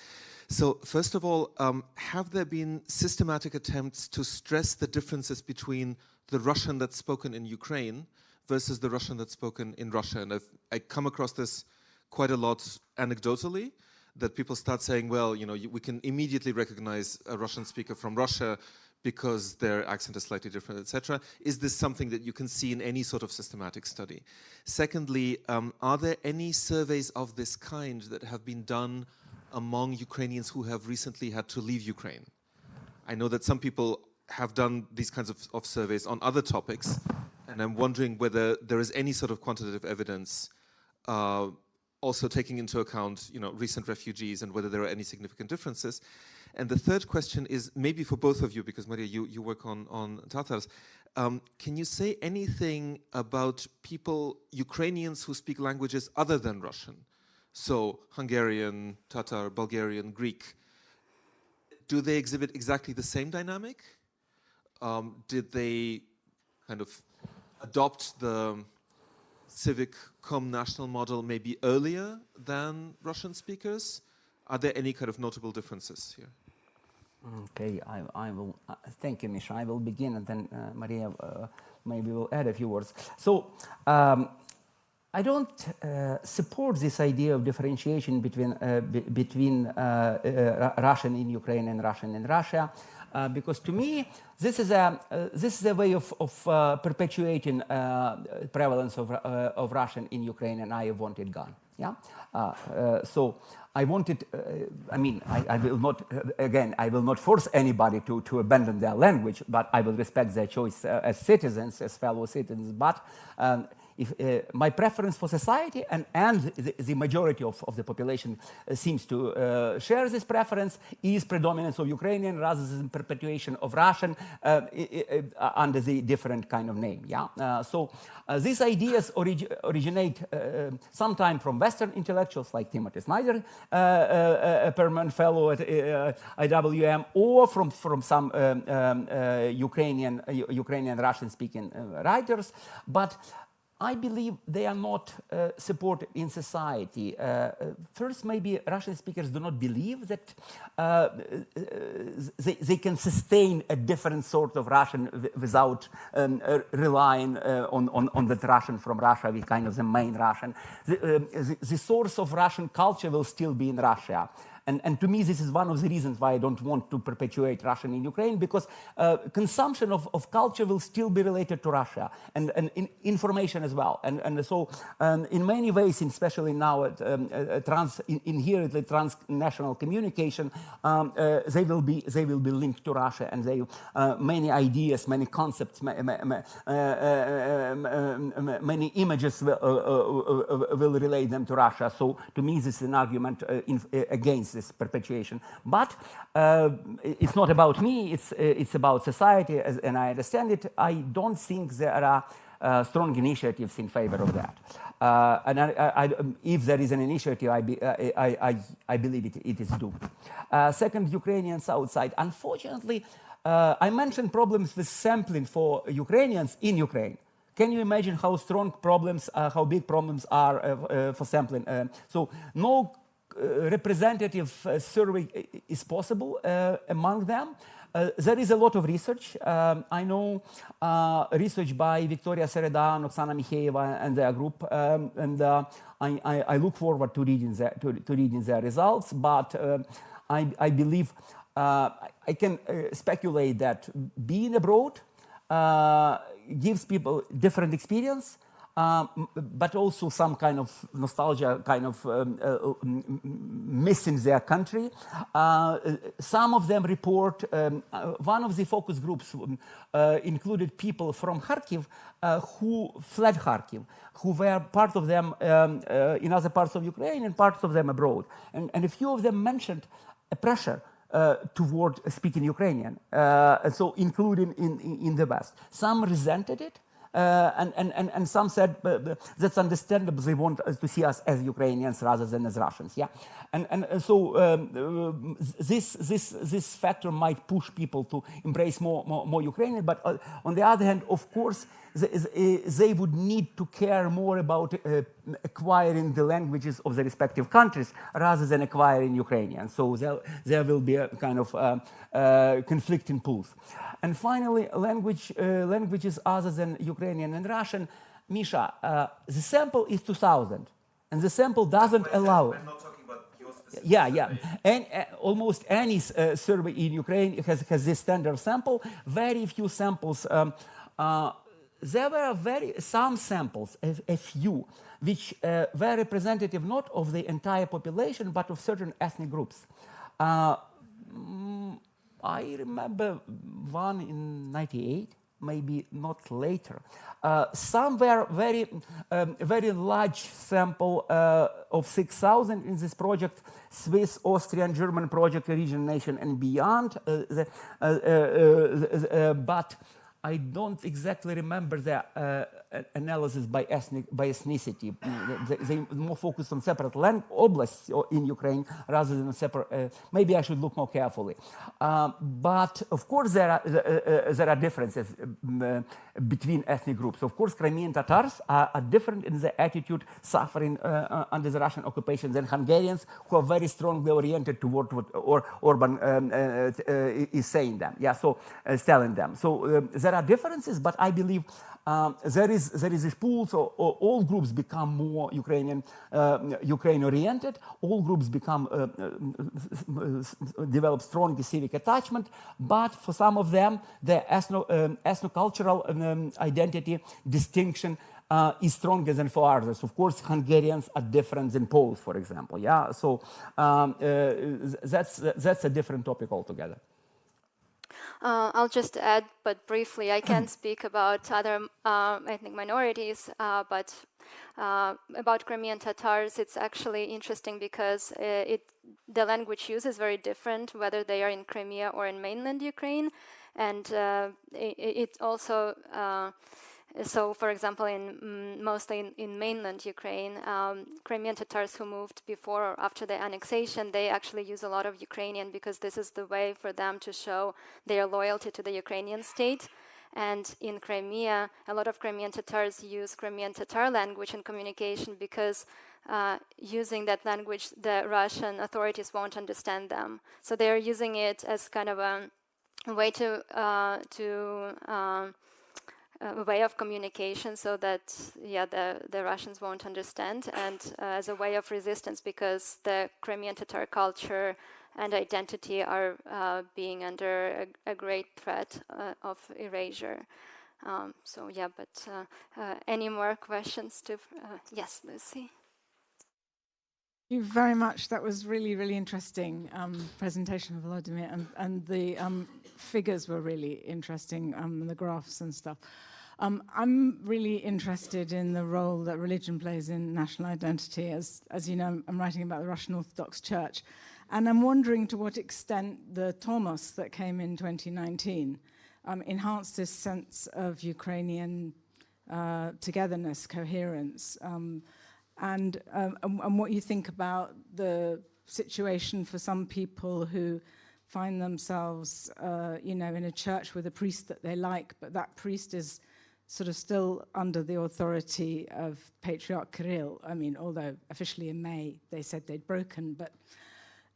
So, first of all, have there been systematic attempts to stress the differences between the Russian that's spoken in Ukraine versus the Russian that's spoken in Russia? And I come across this quite a lot anecdotally, that people start saying, well, we can immediately recognize a Russian speaker from Russia because their accent is slightly different, etc. Is this something that you can see in any sort of systematic study? Secondly, are there any surveys of this kind that have been done among Ukrainians who have recently had to leave Ukraine? I know that some people have done these kinds of surveys on other topics, and I'm wondering whether there is any sort of quantitative evidence also taking into account, recent refugees and whether there are any significant differences. And the third question is maybe for both of you, because Mariia, you work on Tatars. Can you say anything about people, Ukrainians who speak languages other than Russian? So Hungarian, Tatar, Bulgarian, Greek. Do they exhibit exactly the same dynamic? Did they kind of adopt the civic national model maybe earlier than Russian speakers? Are there any kind of notable differences here? Okay, I will. Thank you, Misha. I will begin, and then Mariia maybe will add a few words. So I don't support this idea of differentiation between Russian in Ukraine and Russian in Russia, because to me this is a way of perpetuating prevalence of Russian in Ukraine, and I want it gone. Yeah. So I wanted. I will not. Again, I will not force anybody to abandon their language, but I will respect their choice as citizens, as fellow citizens. But if my preference for society and the majority of the population seems to share this preference is predominance of Ukrainian rather than perpetuation of Russian under the different kind of name. Yeah. So these ideas originate sometime from Western intellectuals like Timothy Snyder, a permanent fellow at IWM, or from some Ukrainian Russian-speaking writers, but I believe they are not supported in society. First, maybe Russian speakers do not believe that they can sustain a different sort of Russian without relying on the Russian from Russia, with kind of the main Russian. The source of Russian culture will still be in Russia. And to me, this is one of the reasons why I don't want to perpetuate Russian in Ukraine, because consumption of culture will still be related to Russia, and information as well. And so in many ways, especially now inherently transnational communication, they will be linked to Russia, and many ideas, many concepts, many images will relate them to Russia. So to me, this is an argument against this perpetuation. But it's not about me, it's about society, and I understand it. I don't think there are strong initiatives in favor of that. And if there is an initiative, I believe it is due. Second, Ukrainians outside. Unfortunately, I mentioned problems with sampling for Ukrainians in Ukraine. Can you imagine how big problems are for sampling? So no representative survey is possible among them. There is a lot of research. I know research by Victoria Sereda and Oksana Mikheeva and their group, and I look forward to reading their results. But I believe I can speculate that being abroad gives people different experience. But also some kind of nostalgia, kind of missing their country. Some of them report, one of the focus groups included people from Kharkiv who fled Kharkiv, who were part of them in other parts of Ukraine and parts of them abroad. And a few of them mentioned a pressure toward speaking Ukrainian, so including in the West. Some resented it. And some said that's understandable. They want to see us as Ukrainians rather than as Russians. Yeah, and so this factor might push people to embrace more Ukrainian. But on the other hand, of course, they would need to care more about acquiring the languages of the respective countries rather than acquiring Ukrainian. So there will be a kind of conflicting pools. And finally, languages other than Ukrainian and Russian. Misha, the sample is 2000, and the sample doesn't allow it. I'm not talking about your specific Yeah. And almost any survey in Ukraine has this standard sample. Very few samples. There were some samples, a few, which were representative not of the entire population, but of certain ethnic groups. I remember one in '98, maybe not later. Some were very large sample of 6,000 in this project, Swiss, Austrian, German project, region, nation, and beyond. But I don't exactly remember the analysis by ethnicity. They more focused on separate land oblasts in Ukraine rather than separate. Maybe I should look more carefully. But of course there are differences between ethnic groups. Of course, Crimean Tatars are different in their attitude suffering under the Russian occupation than Hungarians, who are very strongly oriented toward what Orban is saying them. Yeah, so telling them. So there are differences, but I believe there is this pool. So all groups become more Ukrainian oriented. All groups become develop strong civic attachment. But for some of them, the ethnocultural identity distinction is stronger than for others. Of course, Hungarians are different than Poles, for example. Yeah, so that's a different topic altogether. I'll just add, but briefly, I can't speak about other ethnic minorities, but about Crimean Tatars, it's actually interesting because the language use is very different, whether they are in Crimea or in mainland Ukraine, and it also so, for example, mostly in mainland Ukraine, Crimean Tatars who moved before or after the annexation, they actually use a lot of Ukrainian because this is the way for them to show their loyalty to the Ukrainian state. And in Crimea, a lot of Crimean Tatars use Crimean Tatar language in communication because using that language, the Russian authorities won't understand them. So they're using it as kind of a way a way of communication, so that the Russians won't understand, and as a way of resistance because the Crimean Tatar culture and identity are being under a great threat of erasure. So yeah, but any more questions? Yes, Lucy. Thank you very much. That was really, really interesting presentation, Volodymyr, and the figures were really interesting, the graphs and stuff. I'm really interested in the role that religion plays in national identity. As you know, I'm writing about the Russian Orthodox Church, and I'm wondering to what extent the Tomos that came in 2019 enhanced this sense of Ukrainian togetherness, coherence, and what you think about the situation for some people who find themselves, in a church with a priest that they like, but that priest is sort of still under the authority of Patriarch Kirill. I mean, although officially in May they said they'd broken, but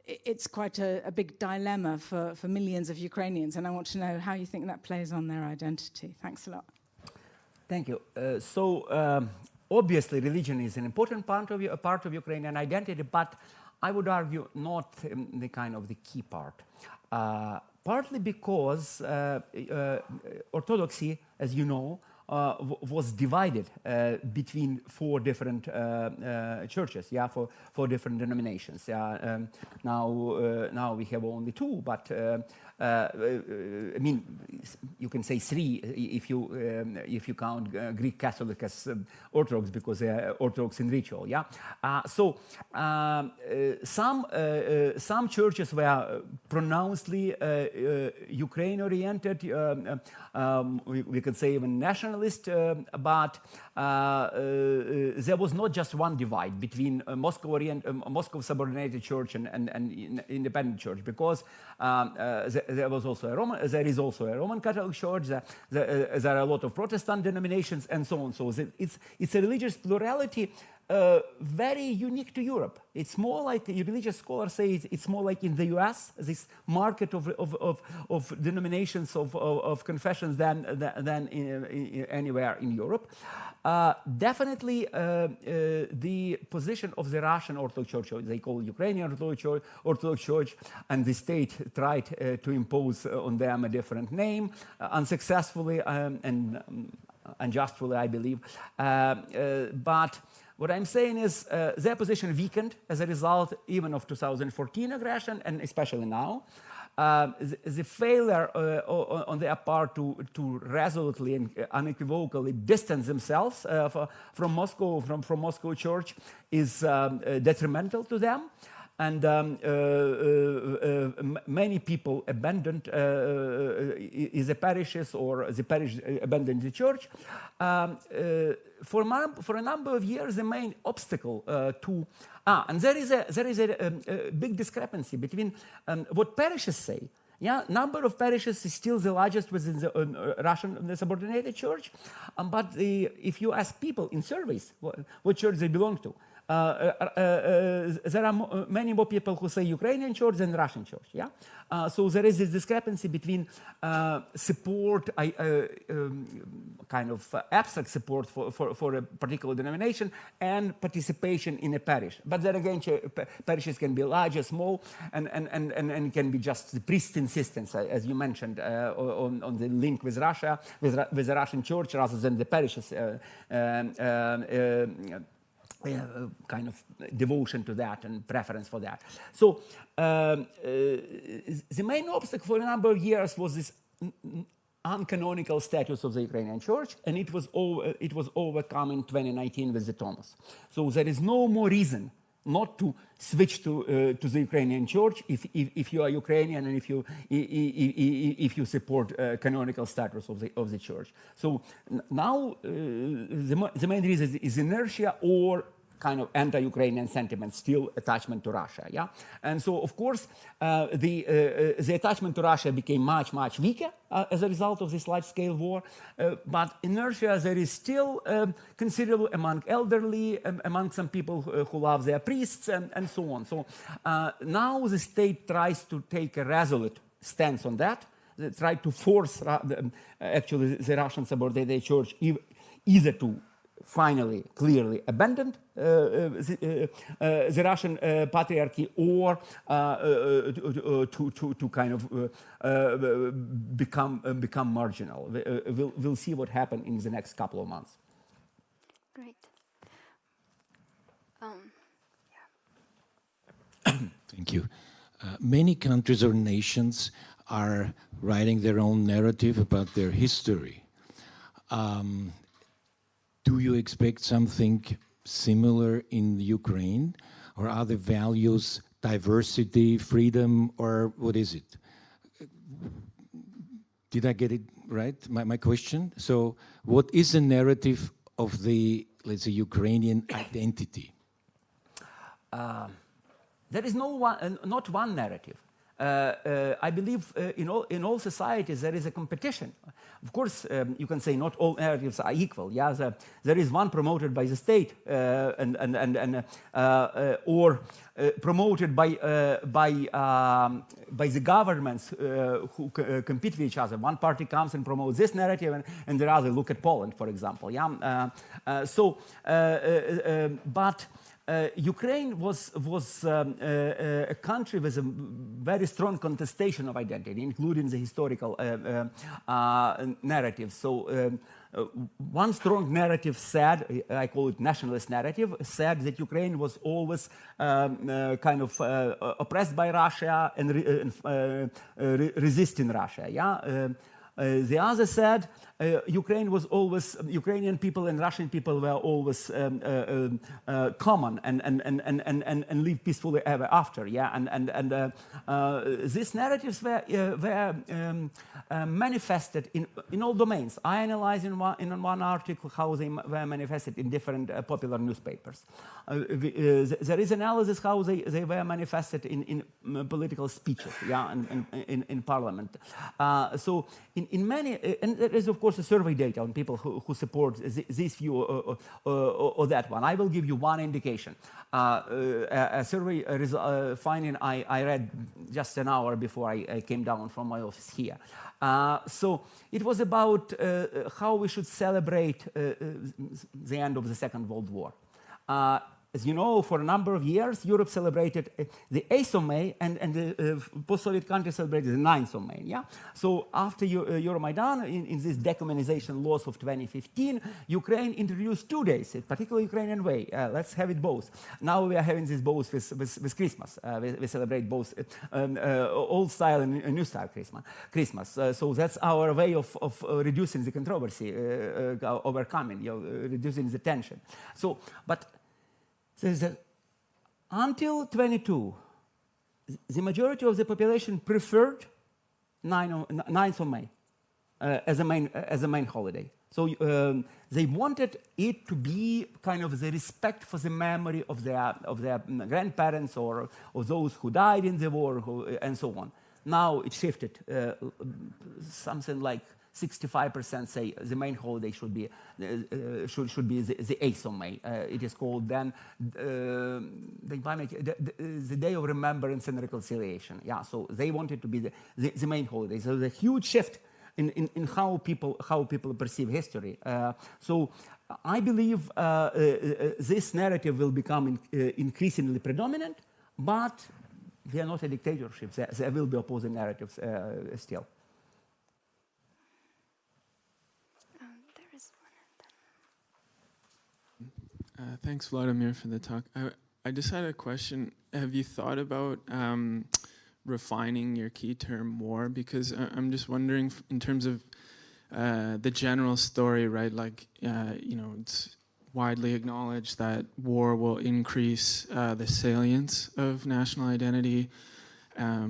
it's quite a big dilemma for millions of Ukrainians, and I want to know how you think that plays on their identity. Thanks a lot. Thank you. Obviously, religion is an important part of Ukrainian identity, but I would argue not the kind of the key part. Partly because Orthodoxy, as you know, was divided between four different churches, for different denominations. Now we have only two, but I mean, you can say three if you count Greek Catholic as Orthodox, because they are Orthodox in ritual. Some churches were pronouncedly Ukraine-oriented. We could say even nationalist, but there was not just one divide between Moscow subordinated church and independent church, because there is also a Roman Catholic church. There are a lot of Protestant denominations and so on. So it's a religious plurality very unique to Europe. It's more like, religious scholars say, it's more like in the US, this market of denominations of confessions than anywhere in Europe. Definitely the position of the Russian Orthodox Church, they call Ukrainian Orthodox Church, and the state tried to impose on them a different name, unsuccessfully and unjustly, I believe. But What I'm saying is their position weakened as a result even of 2014 aggression, and especially now. The failure on their part to resolutely and unequivocally distance themselves from Moscow, from Moscow Church, is detrimental to them. And many people abandoned the parishes, or the parish abandoned the church. For a number of years, the main obstacle and there is a big discrepancy between what parishes say. Yeah, number of parishes is still the largest within the Russian subordinated church, but if you ask people in surveys what church they belong to, there are many more people who say Ukrainian church than Russian church. Yeah, so there is this discrepancy between support, kind of abstract support for a particular denomination, and participation in a parish. But then again, parishes can be large or small, and can be just the priest's insistence, as you mentioned, on the link with Russia, with the Russian church, rather than the parishes. Kind of devotion to that and preference for that. So the main obstacle for a number of years was this uncanonical status of the Ukrainian church, and it was overcome in 2019 with the Thomas. So there is no more reason not to switch to the Ukrainian church if you are Ukrainian and if you support canonical status of the church. So now the main reason is inertia or kind of anti-Ukrainian sentiment, still attachment to Russia. Yeah, and so of course the attachment to Russia became much weaker as a result of this large-scale war. But inertia there is still considerable among elderly, among some people who love their priests, and so on. So now the state tries to take a resolute stance on that. They try to force actually the Russian subordinated church either to finally clearly abandoned the Russian patriarchy, or to kind of become marginal. We'll see what happens in the next couple of months. Great. Thank you. Many countries or nations are writing their own narrative about their history. Do you expect something similar in Ukraine, or are the values diversity, freedom, or what is it? Did I get it right, my question? So what is the narrative of the, let's say, Ukrainian identity? There is not one narrative. I believe in all societies there is a competition. Of course, you can say not all narratives are equal. Yeah, there is one promoted by the state or promoted by the governments who compete with each other. One party comes and promotes this narrative, and the other. Look at Poland, for example. Yeah, but. Ukraine was a country with a very strong contestation of identity, including the historical narrative. So one strong narrative said, I call it nationalist narrative, said that Ukraine was always kind of oppressed by Russia and resisting Russia. Yeah. The other said Ukrainian people and Russian people were always common and live peacefully ever after. Yeah, and these narratives were manifested in all domains. I analyze in one article how they were manifested in different popular newspapers. There is analysis how they were manifested in political speeches. Yeah, in parliament. So in many, and there is of course a survey data on people who support this view or that one. I will give you one indication. A survey finding I read just an hour before I came down from my office here. So it was about how we should celebrate the end of the Second World War. as you know, for a number of years, Europe celebrated the 8th of May, and the post-Soviet countries celebrated the 9th of May. Yeah. So after Euromaidan, in this decommunization laws of 2015, Ukraine introduced 2 days, a particular Ukrainian way. Let's have it both. Now we are having this both with Christmas. We celebrate both old style and new style Christmas. So that's our way of reducing the controversy, overcoming, reducing the tension. So, but until 22, the majority of the population preferred 9th of May as a main holiday. So they wanted it to be kind of the respect for the memory of their grandparents or those who died in the war and so on. Now it shifted. Something like 65% say the main holiday should be the 8th of May. It is called then the Day of Remembrance and Reconciliation. Yeah, so they wanted to be the main holiday. So there's a huge shift in how people perceive history. So I believe this narrative will become increasingly predominant, but they are not a dictatorship. There will be opposing narratives still. Thanks, Volodymyr, for the talk. I just had a question. Have you thought about refining your key term more? Because I'm just wondering, in terms of the general story, right? Like, it's widely acknowledged that war will increase the salience of national identity,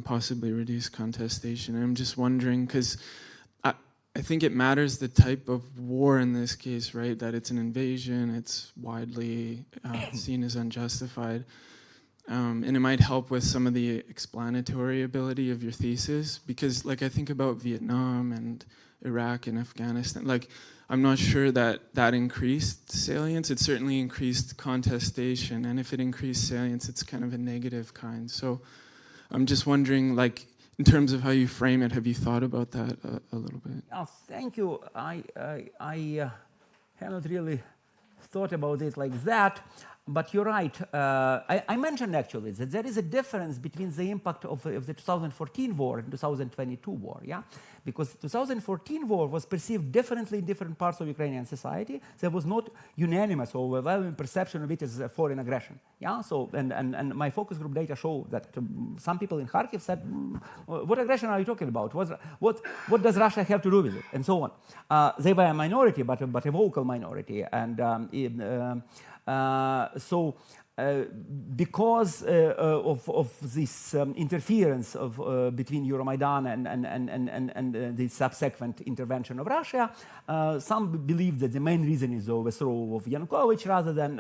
possibly reduce contestation. And I'm just wondering, because I think it matters the type of war in this case, right? That it's an invasion, it's widely seen as unjustified. And it might help with some of the explanatory ability of your thesis, because like I think about Vietnam and Iraq and Afghanistan, like I'm not sure that increased salience. It certainly increased contestation, and if it increased salience, it's kind of a negative kind. So I'm just wondering, like, in terms of how you frame it, have you thought about that a little bit? Oh, thank you. I haven't really thought about it like that, but you're right. I mentioned actually that there is a difference between the impact of the 2014 war and 2022 war, yeah? Because the 2014 war was perceived differently in different parts of Ukrainian society. There was not unanimous or overwhelming perception of it as a foreign aggression, yeah? So, and my focus group data show that some people in Kharkiv said, what aggression are you talking about? What does Russia have to do with it? And so on. They were a minority, but a vocal minority. And because of this interference between Euromaidan and the subsequent intervention of Russia, some believe that the main reason is the overthrow of Yanukovych rather than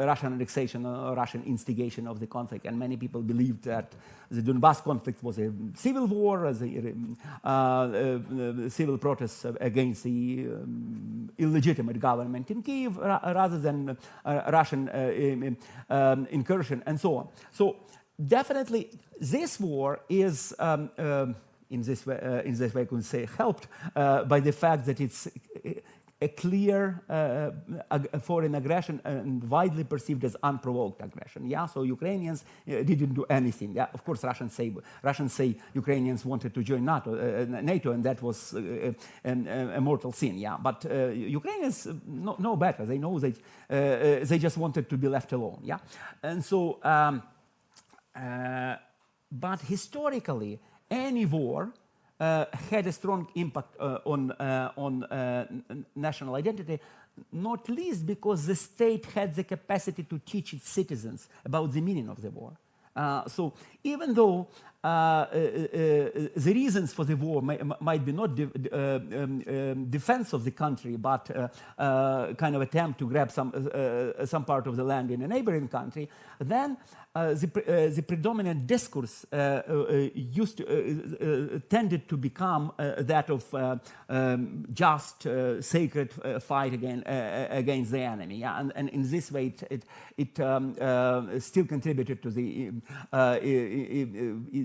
Russian annexation or Russian instigation of the conflict. And many people believed that the Donbass conflict was a civil war, civil protests against the illegitimate government in Kyiv rather than Russian incursion and so on. So definitely this war is in this way I could say helped by the fact that it's a clear foreign aggression and widely perceived as unprovoked aggression. Yeah, so Ukrainians didn't do anything. Yeah, of course, Russians say Ukrainians wanted to join NATO, and that was a mortal sin. Yeah, but Ukrainians know better. They know that they just wanted to be left alone. Yeah, and so, but historically, any war had a strong impact on national identity, not least because the state had the capacity to teach its citizens about the meaning of the war. So even though the reasons for the war might be not defense of the country, but kind of attempt to grab some part of the land in a neighboring country, then the predominant discourse tended to become that of just sacred fight against the enemy, yeah? And in this way it still contributed to the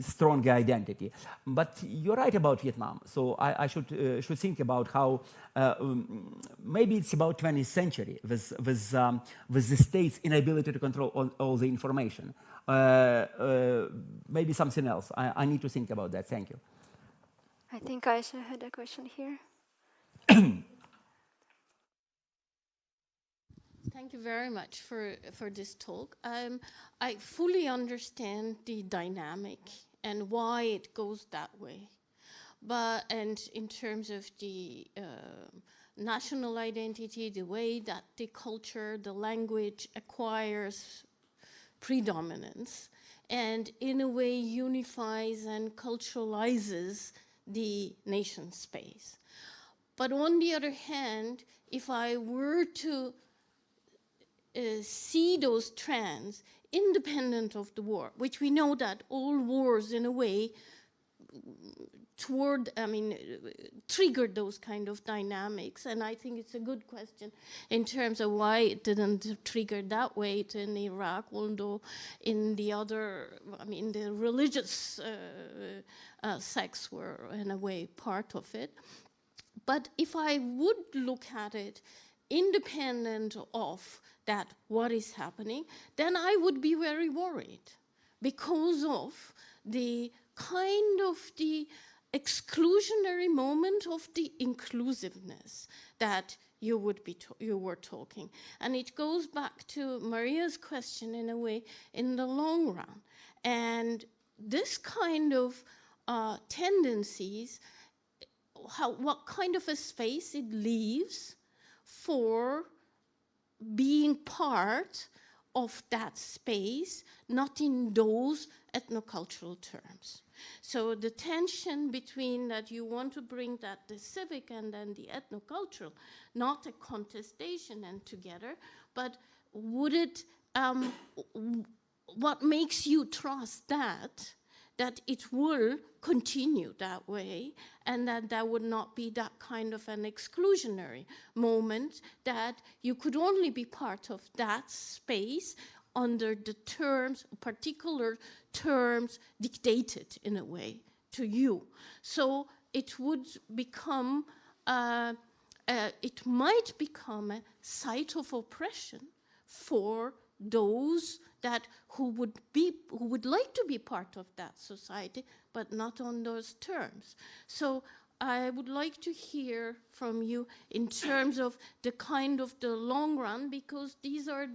strong identity. But you're right about Vietnam, so I should think about how maybe it's about 20th century with the state's inability to control all the information. Maybe something else. I need to think about that. Thank you. I think Ayşe had a question here. Thank you very much for this talk. I fully understand the dynamic and why it goes that way. And in terms of the national identity, the way that the culture, the language acquires predominance and in a way unifies and culturalizes the nation space. But on the other hand, if I were to see those trends independent of the war, which we know that all wars in a way triggered those kind of dynamics, and I think it's a good question in terms of why it didn't trigger that way in Iraq, although in the other, the religious sects were in a way part of it. But if I would look at it independent of that, what is happening, then I would be very worried because of the kind of the exclusionary moment of the inclusiveness that you were talking. And it goes back to Maria's question in a way in the long run. And this kind of tendencies, what kind of a space it leaves for being part of that space, not in those ethnocultural terms. So the tension between that you want to bring that the civic and then the ethnocultural, not a contestation and together, but would it, what makes you trust that it will continue that way and that there would not be that kind of an exclusionary moment that you could only be part of that space under the terms, particular terms dictated in a way to you. So it would become, it might become a site of oppression for those who would like to be part of that society, but not on those terms. So I would like to hear from you in terms of the kind of the long run, because these are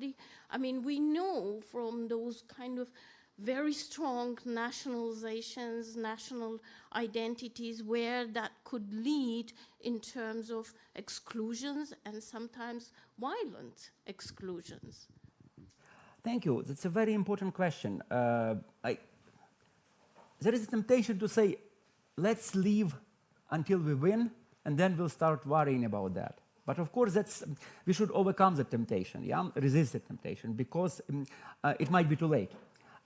we know from those kind of very strong nationalizations, national identities, where that could lead in terms of exclusions and sometimes violent exclusions. Thank you. That's a very important question. There is a temptation to say, let's leave until we win, and then we'll start worrying about that. But of course, we should overcome the temptation, yeah? Resist the temptation, because it might be too late.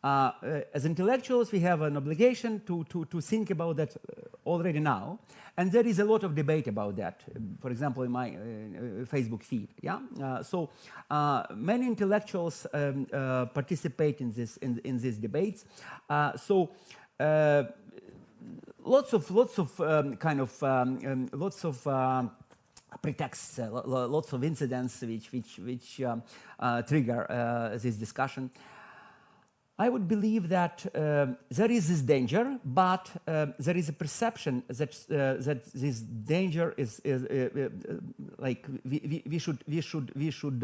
As intellectuals, we have an obligation to think about that already now, and there is a lot of debate about that. For example, in my Facebook feed, yeah. So many intellectuals participate in these debates. Lots of pretexts, lots of incidents which trigger this discussion. I would believe that there is this danger, but there is a perception that this danger is like we should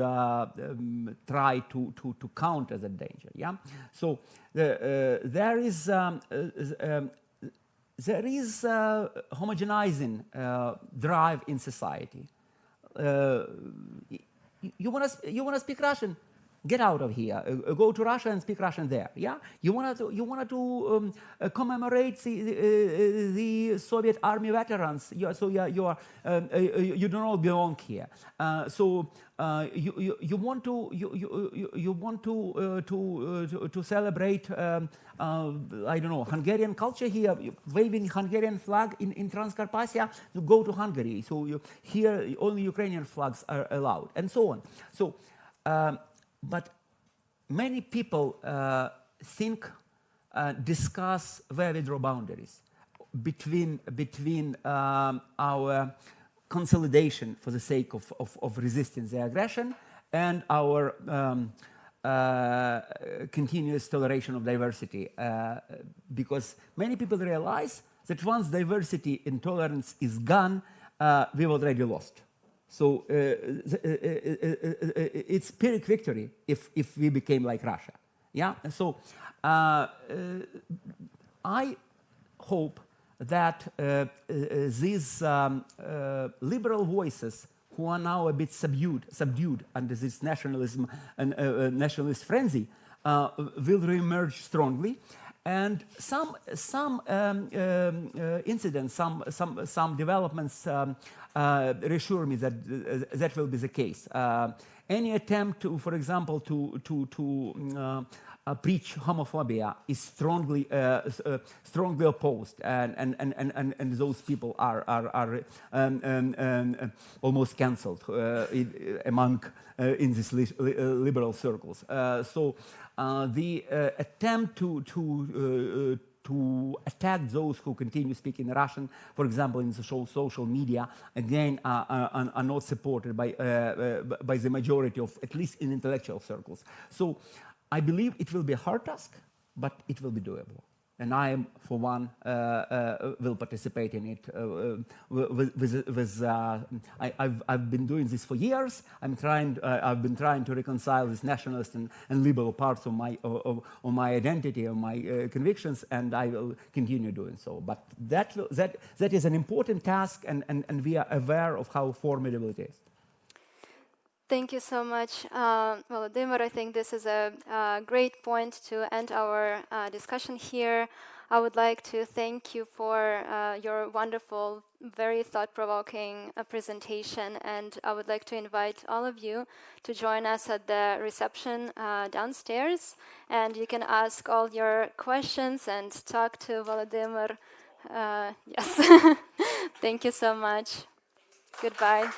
try to counter the danger. Yeah. So there is homogenizing drive in society. You wanna speak Russian? Get out of here. Go to Russia and speak Russian there. Yeah, you wanted to commemorate the Soviet army veterans. You do not belong here. You want to celebrate I don't know, Hungarian culture here, waving Hungarian flag in Transcarpathia. You go to Hungary. So here only Ukrainian flags are allowed, and so on. So. But many people discuss where we draw boundaries between our consolidation for the sake of resisting the aggression and our continuous toleration of diversity. Because many people realize that once diversity and tolerance is gone, we've already lost. So it's Pyrrhic victory if we became like Russia. Yeah. So I hope that these liberal voices who are now a bit subdued under this nationalism and nationalist frenzy will reemerge strongly. And some incidents, some developments reassure me that that will be the case. Any attempt to, for example, to preach homophobia is strongly opposed, and those people are almost cancelled among in these liberal circles. So the attempt to attack those who continue speaking Russian, for example, in the social media, again, are not supported by the majority of, at least in intellectual circles. So I believe it will be a hard task, but it will be doable. And I am, for one, will participate in it. I've been doing this for years. I've been trying to reconcile this nationalist and liberal parts of my identity, of my convictions, and I will continue doing so. But that is an important task, and we are aware of how formidable it is. Thank you so much, Volodymyr. I think this is a great point to end our discussion here. I would like to thank you for your wonderful, very thought-provoking presentation, and I would like to invite all of you to join us at the reception downstairs, and you can ask all your questions and talk to Volodymyr. Yes. Thank you so much. Goodbye.